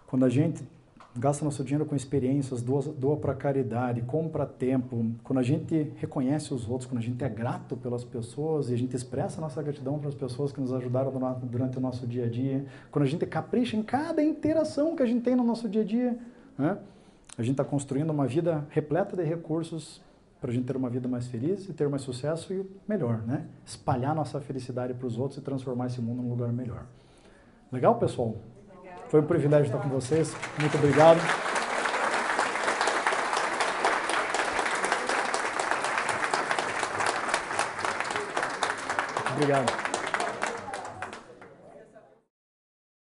Quando a gente gasta nosso dinheiro com experiências, doa para caridade, compra tempo, quando a gente reconhece os outros, quando a gente é grato pelas pessoas e a gente expressa a nossa gratidão para as pessoas que nos ajudaram durante o nosso dia a dia, quando a gente capricha em cada interação que a gente tem no nosso dia a dia, né? A gente está construindo uma vida repleta de recursos para a gente ter uma vida mais feliz e ter mais sucesso e melhor, né? Espalhar nossa felicidade para os outros e transformar esse mundo num lugar melhor. Legal, pessoal? Foi um privilégio estar com vocês. Muito obrigado. Obrigado.